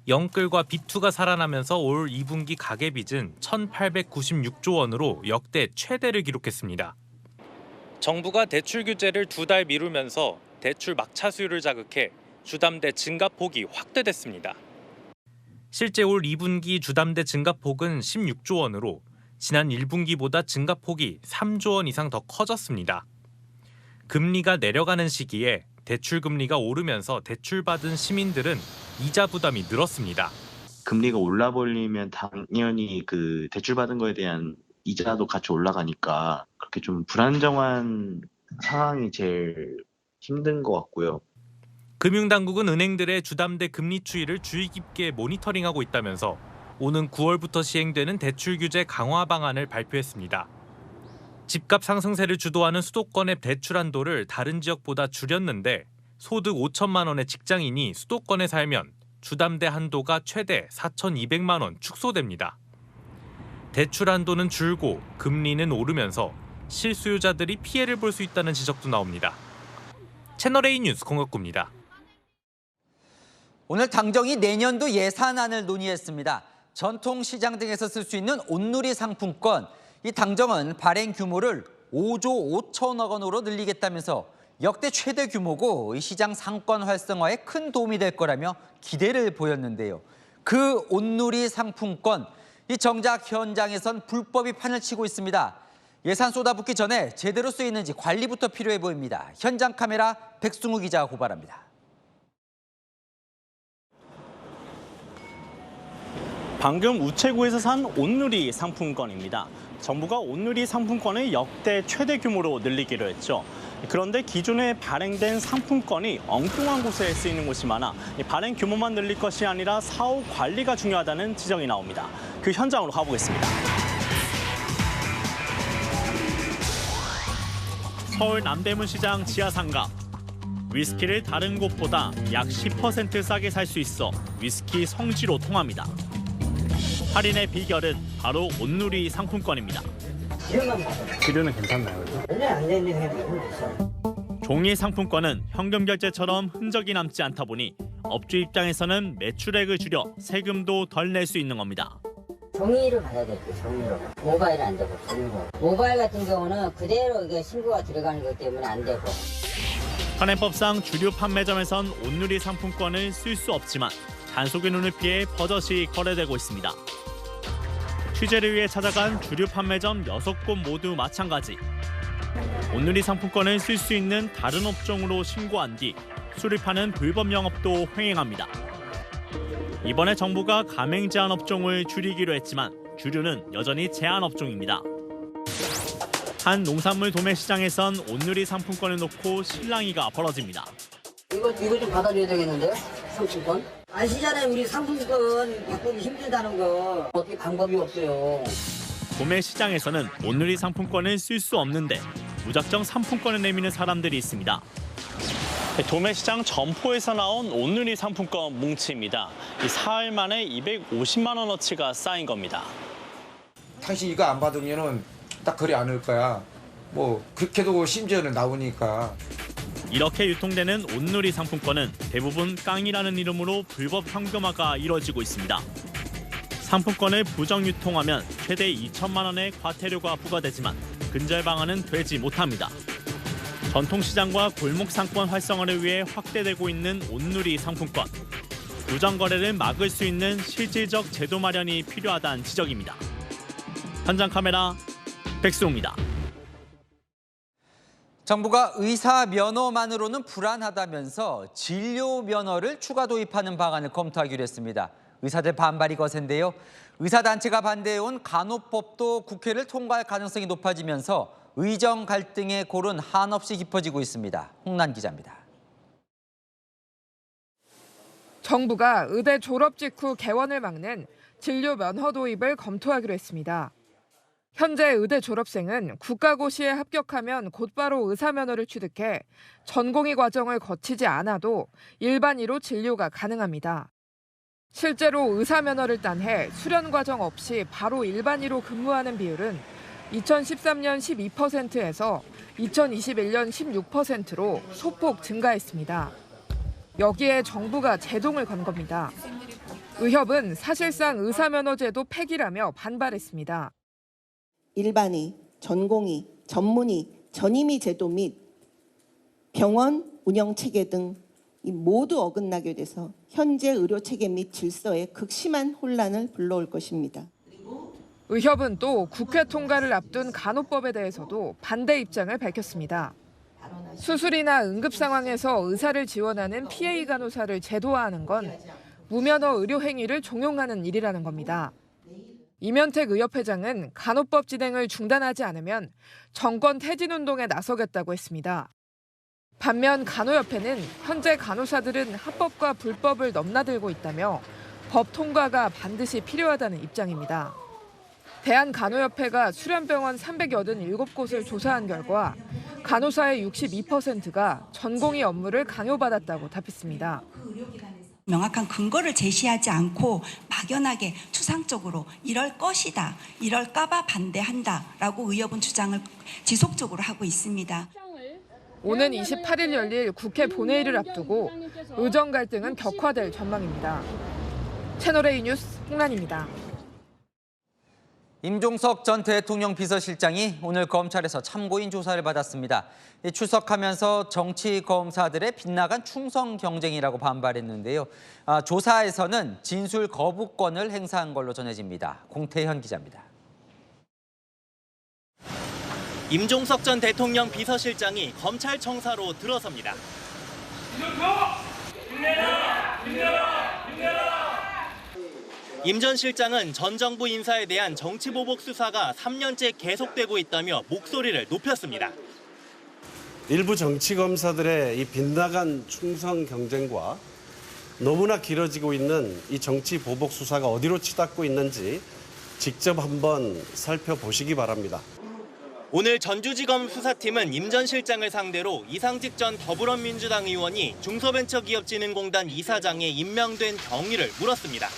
영끌과 비투가 살아나면서 올 2분기 가계빚은 1,896조 원으로 역대 최대를 기록했습니다. 정부가 대출 규제를 2달 미루면서 대출 막차 수요를 자극해 주담대 증가폭이 확대됐습니다. 실제 올 2분기 주담대 증가폭은 16조 원으로 지난 1분기보다 증가폭이 3조 원 이상 더 커졌습니다. 금리가 내려가는 시기에 대출 금리가 오르면서 대출받은 시민들은 이자 부담이 늘었습니다. 금리가 올라버리면 당연히 그 대출받은 거에 대한 이자도 같이 올라가니까 그렇게 좀 불안정한 상황이 제일 힘든 것 같고요. 금융당국은 은행들의 주담대 금리 추이를 주의 깊게 모니터링하고 있다면서 오는 9월부터 시행되는 대출 규제 강화 방안을 발표했습니다. 집값 상승세를 주도하는 수도권의 대출 한도를 다른 지역보다 줄였는데 소득 5천만 원의 직장인이 수도권에 살면 주담대 한도가 최대 4,200만 원 축소됩니다. 대출 한도는 줄고 금리는 오르면서 실수요자들이 피해를 볼 수 있다는 지적도 나옵니다. 채널A 뉴스 권갑구입니다. 오늘 당정이 내년도 예산안을 논의했습니다. 전통시장 등에서 쓸 수 있는 온누리 상품권. 이 당정은 발행 규모를 5조 5천억 원으로 늘리겠다면서 역대 최대 규모고 이 시장 상권 활성화에 큰 도움이 될 거라며 기대를 보였는데요. 그 온누리 상품권, 이 정작 현장에선 불법이 판을 치고 있습니다. 예산 쏟아붓기 전에 제대로 쓰이는지 관리부터 필요해 보입니다. 현장 카메라 백승우 기자가 고발합니다. 방금 우체국에서 산 온누리 상품권입니다. 정부가 온누리 상품권을 역대 최대 규모로 늘리기로 했죠. 그런데 기존에 발행된 상품권이 엉뚱한 곳에 쓰이는 곳이 많아 발행 규모만 늘릴 것이 아니라 사후 관리가 중요하다는 지적이 나옵니다. 그 현장으로 가보겠습니다. 서울 남대문 시장 지하상가. 위스키를 다른 곳보다 약 10% 싸게 살 수 있어 위스키 성지로 통합니다. 할인의 비결은 바로 온누리 상품권입니다. 기류는 괜찮나요? 종이 상품권은 현금 결제처럼 흔적이 남지 않다 보니 업주 입장에서는 매출액을 줄여 세금도 덜 낼 수 있는 겁니다. 종이를 받아야 될게요. 종이로. 모바일 안 되고 종이로. 모바일 같은 경우는 그대로 이게 신고가 들어가는 것 때문에 안 되고. 현행법상 주류 판매점에선 온누리 상품권을 쓸 수 없지만 단속의 눈을 피해 버젓이 거래되고 있습니다. 취재를 위해 찾아간 주류 판매점 6곳 모두 마찬가지. 온누리 상품권을 쓸 수 있는 다른 업종으로 신고한 뒤 수립하는 불법 영업도 횡행합니다. 이번에 정부가 가맹 제한 업종을 줄이기로 했지만 주류는 여전히 제한 업종입니다. 한 농산물 도매 시장에선 온누리 상품권을 놓고 실랑이가 벌어집니다. 이거 좀 받아줘야 되겠는데요? 상품권? 아시잖아요. 우리 상품권 바꾸기 힘들다는 거. 어떻게 방법이 없어요. 도매 시장에서는 온누리 상품권을 쓸 수 없는데 무작정 상품권을 내미는 사람들이 있습니다. 도매시장 점포에서 나온 온누리 상품권 뭉치입니다. 이 사흘 만에 250만 원어치가 쌓인 겁니다. 당신 이거 안 받으면은 딱 거래 안 할 거야. 뭐 그렇게도 심지어는 나오니까. 이렇게 유통되는 온누리 상품권은 대부분 깡이라는 이름으로 불법 현금화가 이뤄지고 있습니다. 상품권을 부정 유통하면 최대 2천만 원의 과태료가 부과되지만 근절 방안은 되지 못합니다. 전통시장과 골목 상권 활성화를 위해 확대되고 있는 온누리 상품권. 부정 거래를 막을 수 있는 실질적 제도 마련이 필요하다는 지적입니다. 현장 카메라 백수호입니다. 정부가 의사 면허만으로는 불안하다면서 진료 면허를 추가 도입하는 방안을 검토하기로 했습니다. 의사들 반발이 거센데요. 의사단체가 반대해온 간호법도 국회를 통과할 가능성이 높아지면서 의정 갈등의 골은 한없이 깊어지고 있습니다. 홍란 기자입니다. 정부가 의대 졸업 직후 개원을 막는 진료 면허 도입을 검토하기로 했습니다. 현재 의대 졸업생은 국가고시에 합격하면 곧바로 의사 면허를 취득해 전공의 과정을 거치지 않아도 일반의로 진료가 가능합니다. 실제로 의사 면허를 딴 해 수련 과정 없이 바로 일반의로 근무하는 비율은 2013년 12%에서 2021년 16%로 소폭 증가했습니다. 여기에 정부가 제동을 건 겁니다. 의협은 사실상 의사면허제도 폐기라며 반발했습니다. 일반의, 전공의, 전문의, 전임의 제도 및 병원 운영 체계 등 모두 어긋나게 돼서 현재 의료 체계 및 질서에 극심한 혼란을 불러올 것입니다. 의협은 또 국회 통과를 앞둔 간호법에 대해서도 반대 입장을 밝혔습니다. 수술이나 응급 상황에서 의사를 지원하는 PA 간호사를 제도화하는 건 무면허 의료 행위를 종용하는 일이라는 겁니다. 이면택 의협회장은 간호법 진행을 중단하지 않으면 정권 퇴진 운동에 나서겠다고 했습니다. 반면 간호협회는 현재 간호사들은 합법과 불법을 넘나들고 있다며 법 통과가 반드시 필요하다는 입장입니다. 대한간호협회가 수련병원 387곳을 조사한 결과 간호사의 62%가 전공의 업무를 강요받았다고 답했습니다. 명확한 근거를 제시하지 않고 막연하게 추상적으로 이럴 것이다, 이럴까 봐 반대한다라고 의협은 주장을 지속적으로 하고 있습니다. 오는 28일 열릴 국회 본회의를 앞두고 의정 갈등은 격화될 전망입니다. 채널A 뉴스 홍란입니다. 임종석 전 대통령 비서실장이 오늘 검찰에서 참고인 조사를 받았습니다. 출석하면서 정치 검사들의 빗나간 충성 경쟁이라고 반발했는데요. 조사에서는 진술 거부권을 행사한 걸로 전해집니다. 공태현 기자입니다. 임종석 전 대통령 비서실장이 검찰청사로 들어섭니다. 임 전 실장은 전 정부 인사에 대한 정치보복 수사가 3년째 계속되고 있다며 목소리를 높였습니다. 일부 정치검사들의 이 빗나간 충성 경쟁과 너무나 길어지고 있는 이 정치보복 수사가 어디로 치닫고 있는지 직접 한번 살펴보시기 바랍니다. 오늘 전주지검 수사팀은 임 전 실장을 상대로 이상직 전 더불어민주당 의원이 중소벤처기업진흥공단 이사장에 임명된 경위를 물었습니다.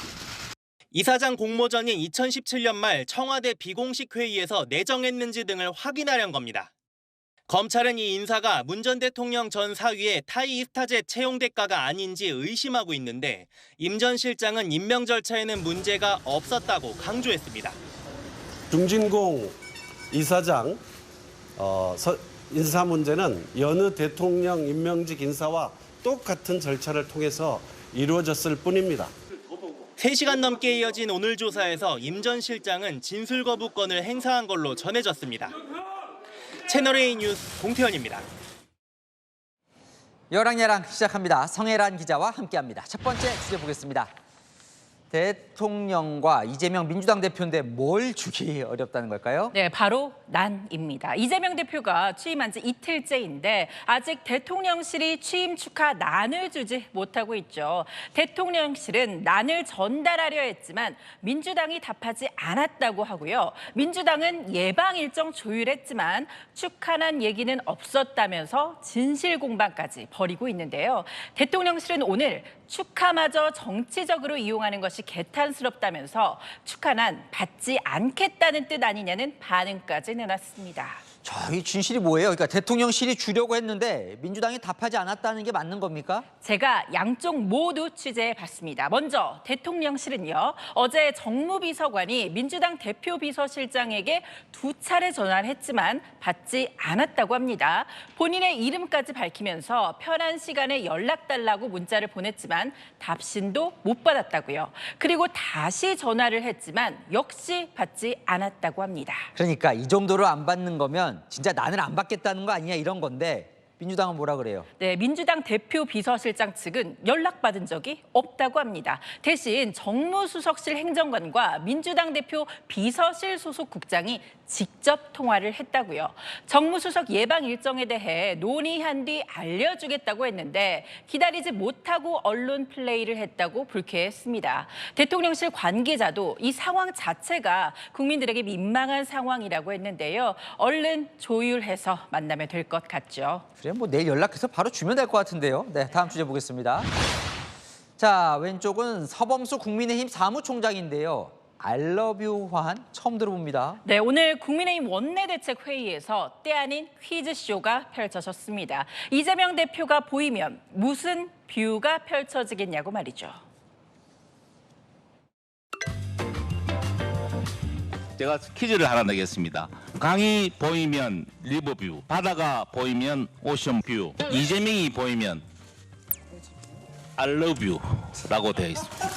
이사장 공모전인 2017년 말 청와대 비공식 회의에서 내정했는지 등을 확인하려는 겁니다. 검찰은 이 인사가 문 전 대통령 전 사위의 타이 이스타젯 채용 대가가 아닌지 의심하고 있는데 임 전 실장은 임명 절차에는 문제가 없었다고 강조했습니다. 중진공 이사장 인사 문제는 여느 대통령 임명직 인사와 똑같은 절차를 통해서 이루어졌을 뿐입니다. 3시간 넘게 이어진 오늘 조사에서 임 전 실장은 진술 거부권을 행사한 걸로 전해졌습니다. 채널A 뉴스 공태현입니다. 열왕야랑 시작합니다. 성혜란 기자와 함께합니다. 첫 번째 주제 보겠습니다. 대통령과 이재명 민주당 대표인데 뭘 주기 어렵다는 걸까요? 네, 바로 난입니다. 이재명 대표가 취임한 지 이틀째인데 아직 대통령실이 취임 축하 난을 주지 못하고 있죠. 대통령실은 난을 전달하려 했지만 민주당이 답하지 않았다고 하고요. 민주당은 예방 일정 조율했지만 축하난 얘기는 없었다면서 진실 공방까지 벌이고 있는데요. 대통령실은 오늘 축하마저 정치적으로 이용하는 것이 개탄스럽다면서 축하난 받지 않겠다는 뜻 아니냐는 반응까지 내놨습니다. 자, 이 진실이 뭐예요? 그러니까 대통령실이 주려고 했는데 민주당이 답하지 않았다는 게 맞는 겁니까? 제가 양쪽 모두 취재해봤습니다. 먼저 대통령실은요. 어제 정무비서관이 민주당 대표 비서실장에게 2차례 전화를 했지만 받지 않았다고 합니다. 본인의 이름까지 밝히면서 편한 시간에 연락달라고 문자를 보냈지만 답신도 못 받았다고요. 그리고 다시 전화를 했지만 역시 받지 않았다고 합니다. 그러니까 이 정도로 안 받는 거면 진짜 나는 안 받겠다는 거 아니냐 이런 건데 민주당은 뭐라 그래요? 네, 민주당 대표 비서실장 측은 연락받은 적이 없다고 합니다. 대신 정무수석실 행정관과 민주당 대표 비서실 소속 국장이 직접 통화를 했다고요. 정무수석 예방 일정에 대해 논의한 뒤 알려주겠다고 했는데 기다리지 못하고 언론 플레이를 했다고 불쾌했습니다. 대통령실 관계자도 이 상황 자체가 국민들에게 민망한 상황이라고 했는데요. 얼른 조율해서 만나면 될 것 같죠. 그래, 뭐 내일 연락해서 바로 주면 될 것 같은데요. 네, 다음 주제 보겠습니다. 자, 왼쪽은 서범수 국민의힘 사무총장인데요. I love you 화한 처음 들어봅니다. 네, 오늘 국민의힘 원내대책회의에서 때 아닌 퀴즈쇼가 펼쳐졌습니다. 이재명 대표가 보이면 무슨 뷰가 펼쳐지겠냐고 말이죠. 제가 퀴즈를 하나 내겠습니다. 강이 보이면 리버뷰, 바다가 보이면 오션뷰, 이재명이 보이면 I love you라고 되어 있습니다.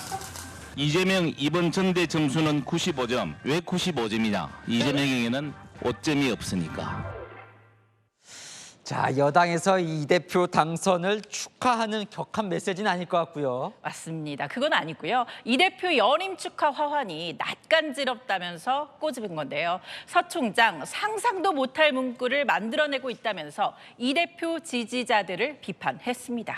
이재명 이번 전대 점수는 95점. 왜 95점이냐? 이재명에게는 5점이 없으니까. 자, 여당에서 이 대표 당선을 축하하는 격한 메시지는 아닐 것 같고요. 맞습니다. 그건 아니고요. 이 대표 연임 축하 화환이 낯간지럽다면서 꼬집은 건데요. 서 총장 상상도 못할 문구를 만들어내고 있다면서 이 대표 지지자들을 비판했습니다.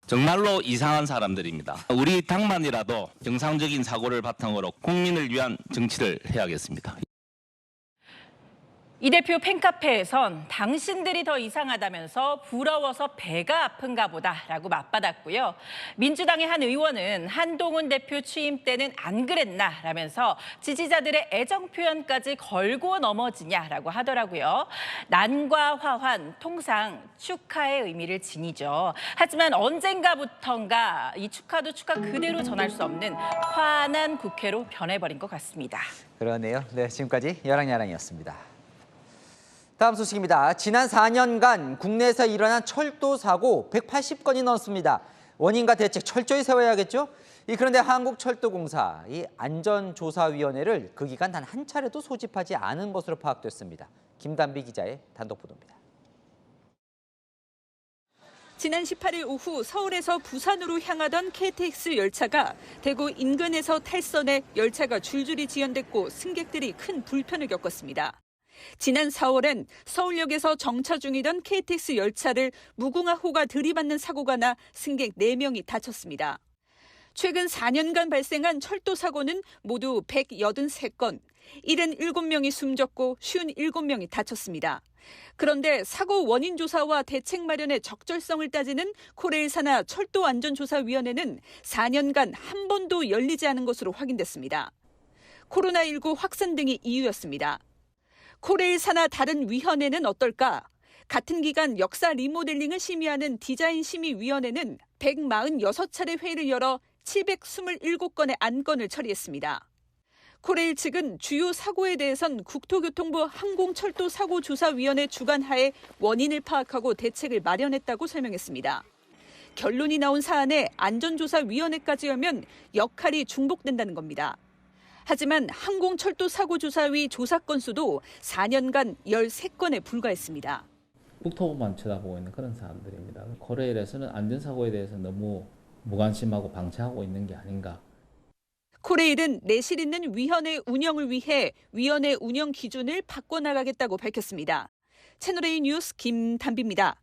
정말로 이상한 사람들입니다. 우리 당만이라도 정상적인 사고를 바탕으로 국민을 위한 정치를 해야겠습니다. 이 대표 팬카페에선 당신들이 더 이상하다면서 부러워서 배가 아픈가 보다라고 맞받았고요. 민주당의 한 의원은 한동훈 대표 취임 때는 안 그랬나라면서 지지자들의 애정 표현까지 걸고 넘어지냐라고 하더라고요. 난과 화환, 통상 축하의 의미를 지니죠. 하지만 언젠가부턴가 이 축하도 축하 그대로 전할 수 없는 화난 국회로 변해버린 것 같습니다. 그러네요. 네, 지금까지 여랑야랑이었습니다. 다음 소식입니다. 지난 4년간 국내에서 일어난 철도 사고 180건이 넘습니다. 원인과 대책 철저히 세워야겠죠? 그런데 한국철도공사 이 안전조사위원회를 그 기간 단 한 차례도 소집하지 않은 것으로 파악됐습니다. 김단비 기자의 단독 보도입니다. 지난 18일 오후 서울에서 부산으로 향하던 KTX 열차가 대구 인근에서 탈선해 열차가 줄줄이 지연됐고 승객들이 큰 불편을 겪었습니다. 지난 4월엔 서울역에서 정차 중이던 KTX 열차를 무궁화호가 들이받는 사고가 나 승객 4명이 다쳤습니다. 최근 4년간 발생한 철도 사고는 모두 183건, 77명이 숨졌고 57명이 다쳤습니다. 그런데 사고 원인 조사와 대책 마련의 적절성을 따지는 코레일 산하 철도안전조사위원회는 4년간 한 번도 열리지 않은 것으로 확인됐습니다. 코로나19 확산 등이 이유였습니다. 코레일 산하 다른 위원회는 어떨까? 같은 기간 역사 리모델링을 심의하는 디자인심의위원회는 146차례 회의를 열어 727건의 안건을 처리했습니다. 코레일 측은 주요 사고에 대해선 국토교통부 항공철도사고조사위원회 주관하에 원인을 파악하고 대책을 마련했다고 설명했습니다. 결론이 나온 사안에 안전조사위원회까지 하면 역할이 중복된다는 겁니다. 하지만 항공철도사고조사위 조사 건수도 4년간 13건에 불과했습니다. 국토부만 쳐다보고 있는 그런 사람들입니다. 코레일에서는 안전사고에 대해서 너무 무관심하고 방치하고 있는 게 아닌가. 코레일은 내실 있는 위원회 운영을 위해 위원회 운영 기준을 바꿔나가겠다고 밝혔습니다. 채널A 뉴스 김단비입니다.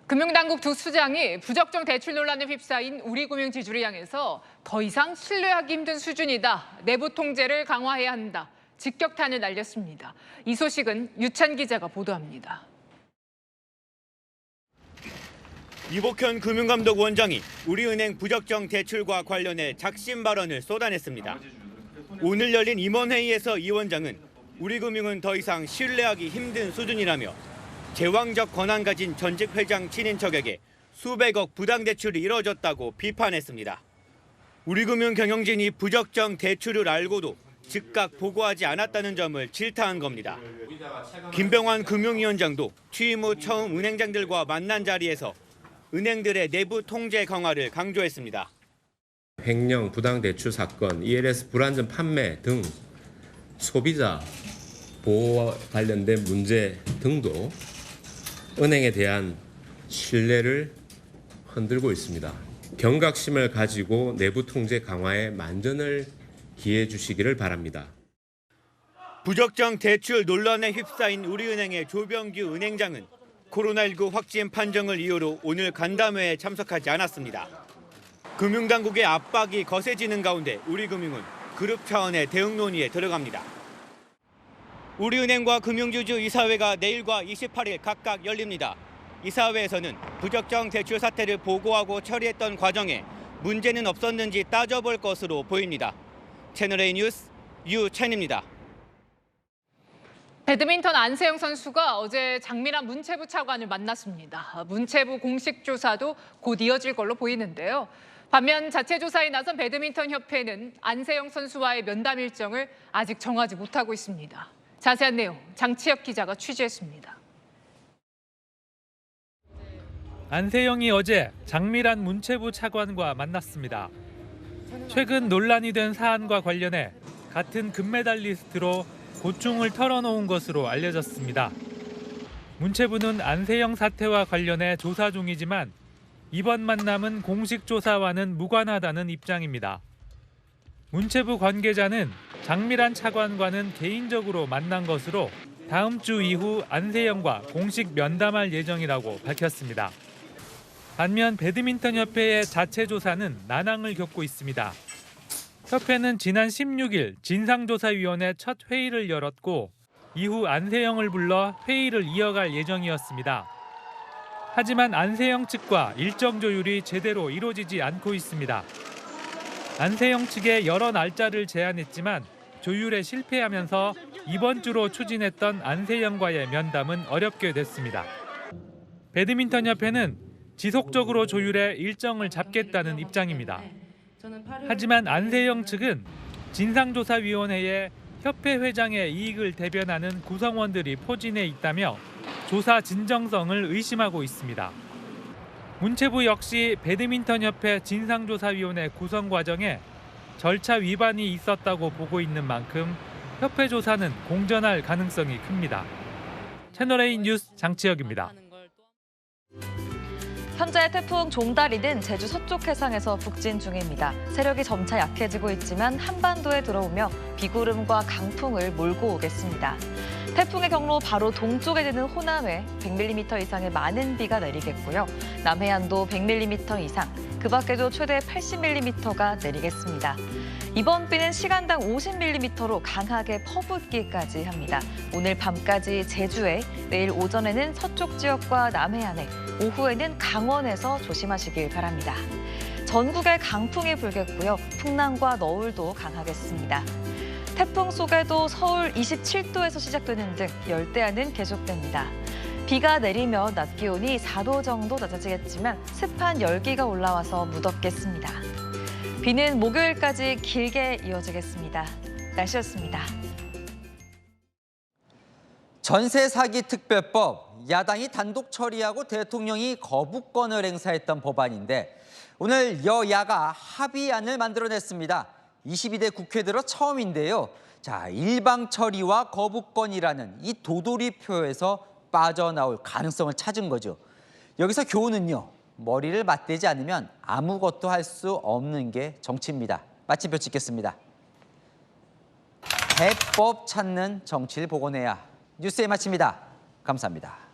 금융당국 두 수장이 부적정 대출 논란에 휩싸인 우리금융지주를 향해서 더 이상 신뢰하기 힘든 수준이다. 내부 통제를 강화해야 한다. 직격탄을 날렸습니다. 이 소식은 유찬 기자가 보도합니다. 이복현 금융감독 원장이 우리은행 부적정 대출과 관련해 작심 발언을 쏟아냈습니다. 오늘 열린 임원회의에서 이 원장은 우리금융은 더 이상 신뢰하기 힘든 수준이라며 제왕적 권한 가진 전직 회장 친인척에게 수백억 부당대출이 이뤄졌다고 비판했습니다. 우리금융 경영진이 부적정 대출을 알고도 즉각 보고하지 않았다는 점을 질타한 겁니다. 김병환 금융위원장도 취임 후 처음 은행장들과 만난 자리에서 은행들의 내부 통제 강화를 강조했습니다. 횡령, 부당대출 사건, ELS 불안전 판매 등 소비자 보호와 관련된 문제 등도 은행에 대한 신뢰를 흔들고 있습니다. 경각심을 가지고 내부 통제 강화에 만전을 기해 주시기를 바랍니다. 부적정 대출 논란에 휩싸인 우리은행의 조병규 은행장은 코로나19 확진 판정을 이유로 오늘 간담회에 참석하지 않았습니다. 금융당국의 압박이 거세지는 가운데 우리금융은 그룹 차원의 대응 논의에 들어갑니다. 우리은행과 금융주주 이사회가 내일과 28일 각각 열립니다. 이사회에서는 부적정 대출 사태를 보고하고 처리했던 과정에 문제는 없었는지 따져볼 것으로 보입니다. 채널A 뉴스 유찬입니다. 배드민턴 안세영 선수가 어제 장미란 문체부 차관을 만났습니다. 문체부 공식 조사도 곧 이어질 걸로 보이는데요. 반면 자체 조사에 나선 배드민턴 협회는 안세영 선수와의 면담 일정을 아직 정하지 못하고 있습니다. 자세한 내용 장치혁 기자가 취재했습니다. 안세영이 어제 장미란 문체부 차관과 만났습니다. 최근 논란이 된 사안과 관련해 같은 금메달리스트로 고충을 털어놓은 것으로 알려졌습니다. 문체부는 안세영 사태와 관련해 조사 중이지만 이번 만남은 공식 조사와는 무관하다는 입장입니다. 문체부 관계자는 장미란 차관과는 개인적으로 만난 것으로 다음 주 이후 안세영과 공식 면담할 예정이라고 밝혔습니다. 반면 배드민턴협회의 자체 조사는 난항을 겪고 있습니다. 협회는 지난 16일 진상조사위원회 첫 회의를 열었고 이후 안세영을 불러 회의를 이어갈 예정이었습니다. 하지만 안세영 측과 일정 조율이 제대로 이루어지지 않고 있습니다. 안세영 측에 여러 날짜를 제안했지만 조율에 실패하면서 이번 주로 추진했던 안세영과의 면담은 어렵게 됐습니다. 배드민턴협회는 지속적으로 조율해 일정을 잡겠다는 입장입니다. 하지만 안세영 측은 진상조사위원회에 협회 회장의 이익을 대변하는 구성원들이 포진해 있다며 조사 진정성을 의심하고 있습니다. 문체부 역시 배드민턴협회 진상조사위원회 구성 과정에 절차 위반이 있었다고 보고 있는 만큼 협회 조사는 공전할 가능성이 큽니다. 채널A 뉴스 장치혁입니다. 현재 태풍 종다리는 제주 서쪽 해상에서 북진 중입니다. 세력이 점차 약해지고 있지만 한반도에 들어오며 비구름과 강풍을 몰고 오겠습니다. 태풍의 경로 바로 동쪽에 드는 호남에 100mm 이상의 많은 비가 내리겠고요. 남해안도 100mm 이상, 그 밖에도 최대 80mm가 내리겠습니다. 이번 비는 시간당 50mm로 강하게 퍼붓기까지 합니다. 오늘 밤까지 제주에, 내일 오전에는 서쪽 지역과 남해안에, 오후에는 강원에서 조심하시길 바랍니다. 전국에 강풍이 불겠고요. 풍랑과 너울도 강하겠습니다. 태풍 속에도 서울 27도에서 시작되는 등 열대야는 계속됩니다. 비가 내리며 낮 기온이 4도 정도 낮아지겠지만 습한 열기가 올라와서 무덥겠습니다. 비는 목요일까지 길게 이어지겠습니다. 날씨였습니다. 전세 사기 특별법, 야당이 단독 처리하고 대통령이 거부권을 행사했던 법안인데 오늘 여야가 합의안을 만들어냈습니다. 22대 국회 들어 처음인데요. 자, 일방 처리와 거부권이라는 이 도돌이표에서 빠져나올 가능성을 찾은 거죠. 여기서 교훈은요. 머리를 맞대지 않으면 아무것도 할 수 없는 게 정치입니다. 마침표 찍겠습니다. 해법 찾는 정치를 복원해야. 뉴스에 마칩니다. 감사합니다.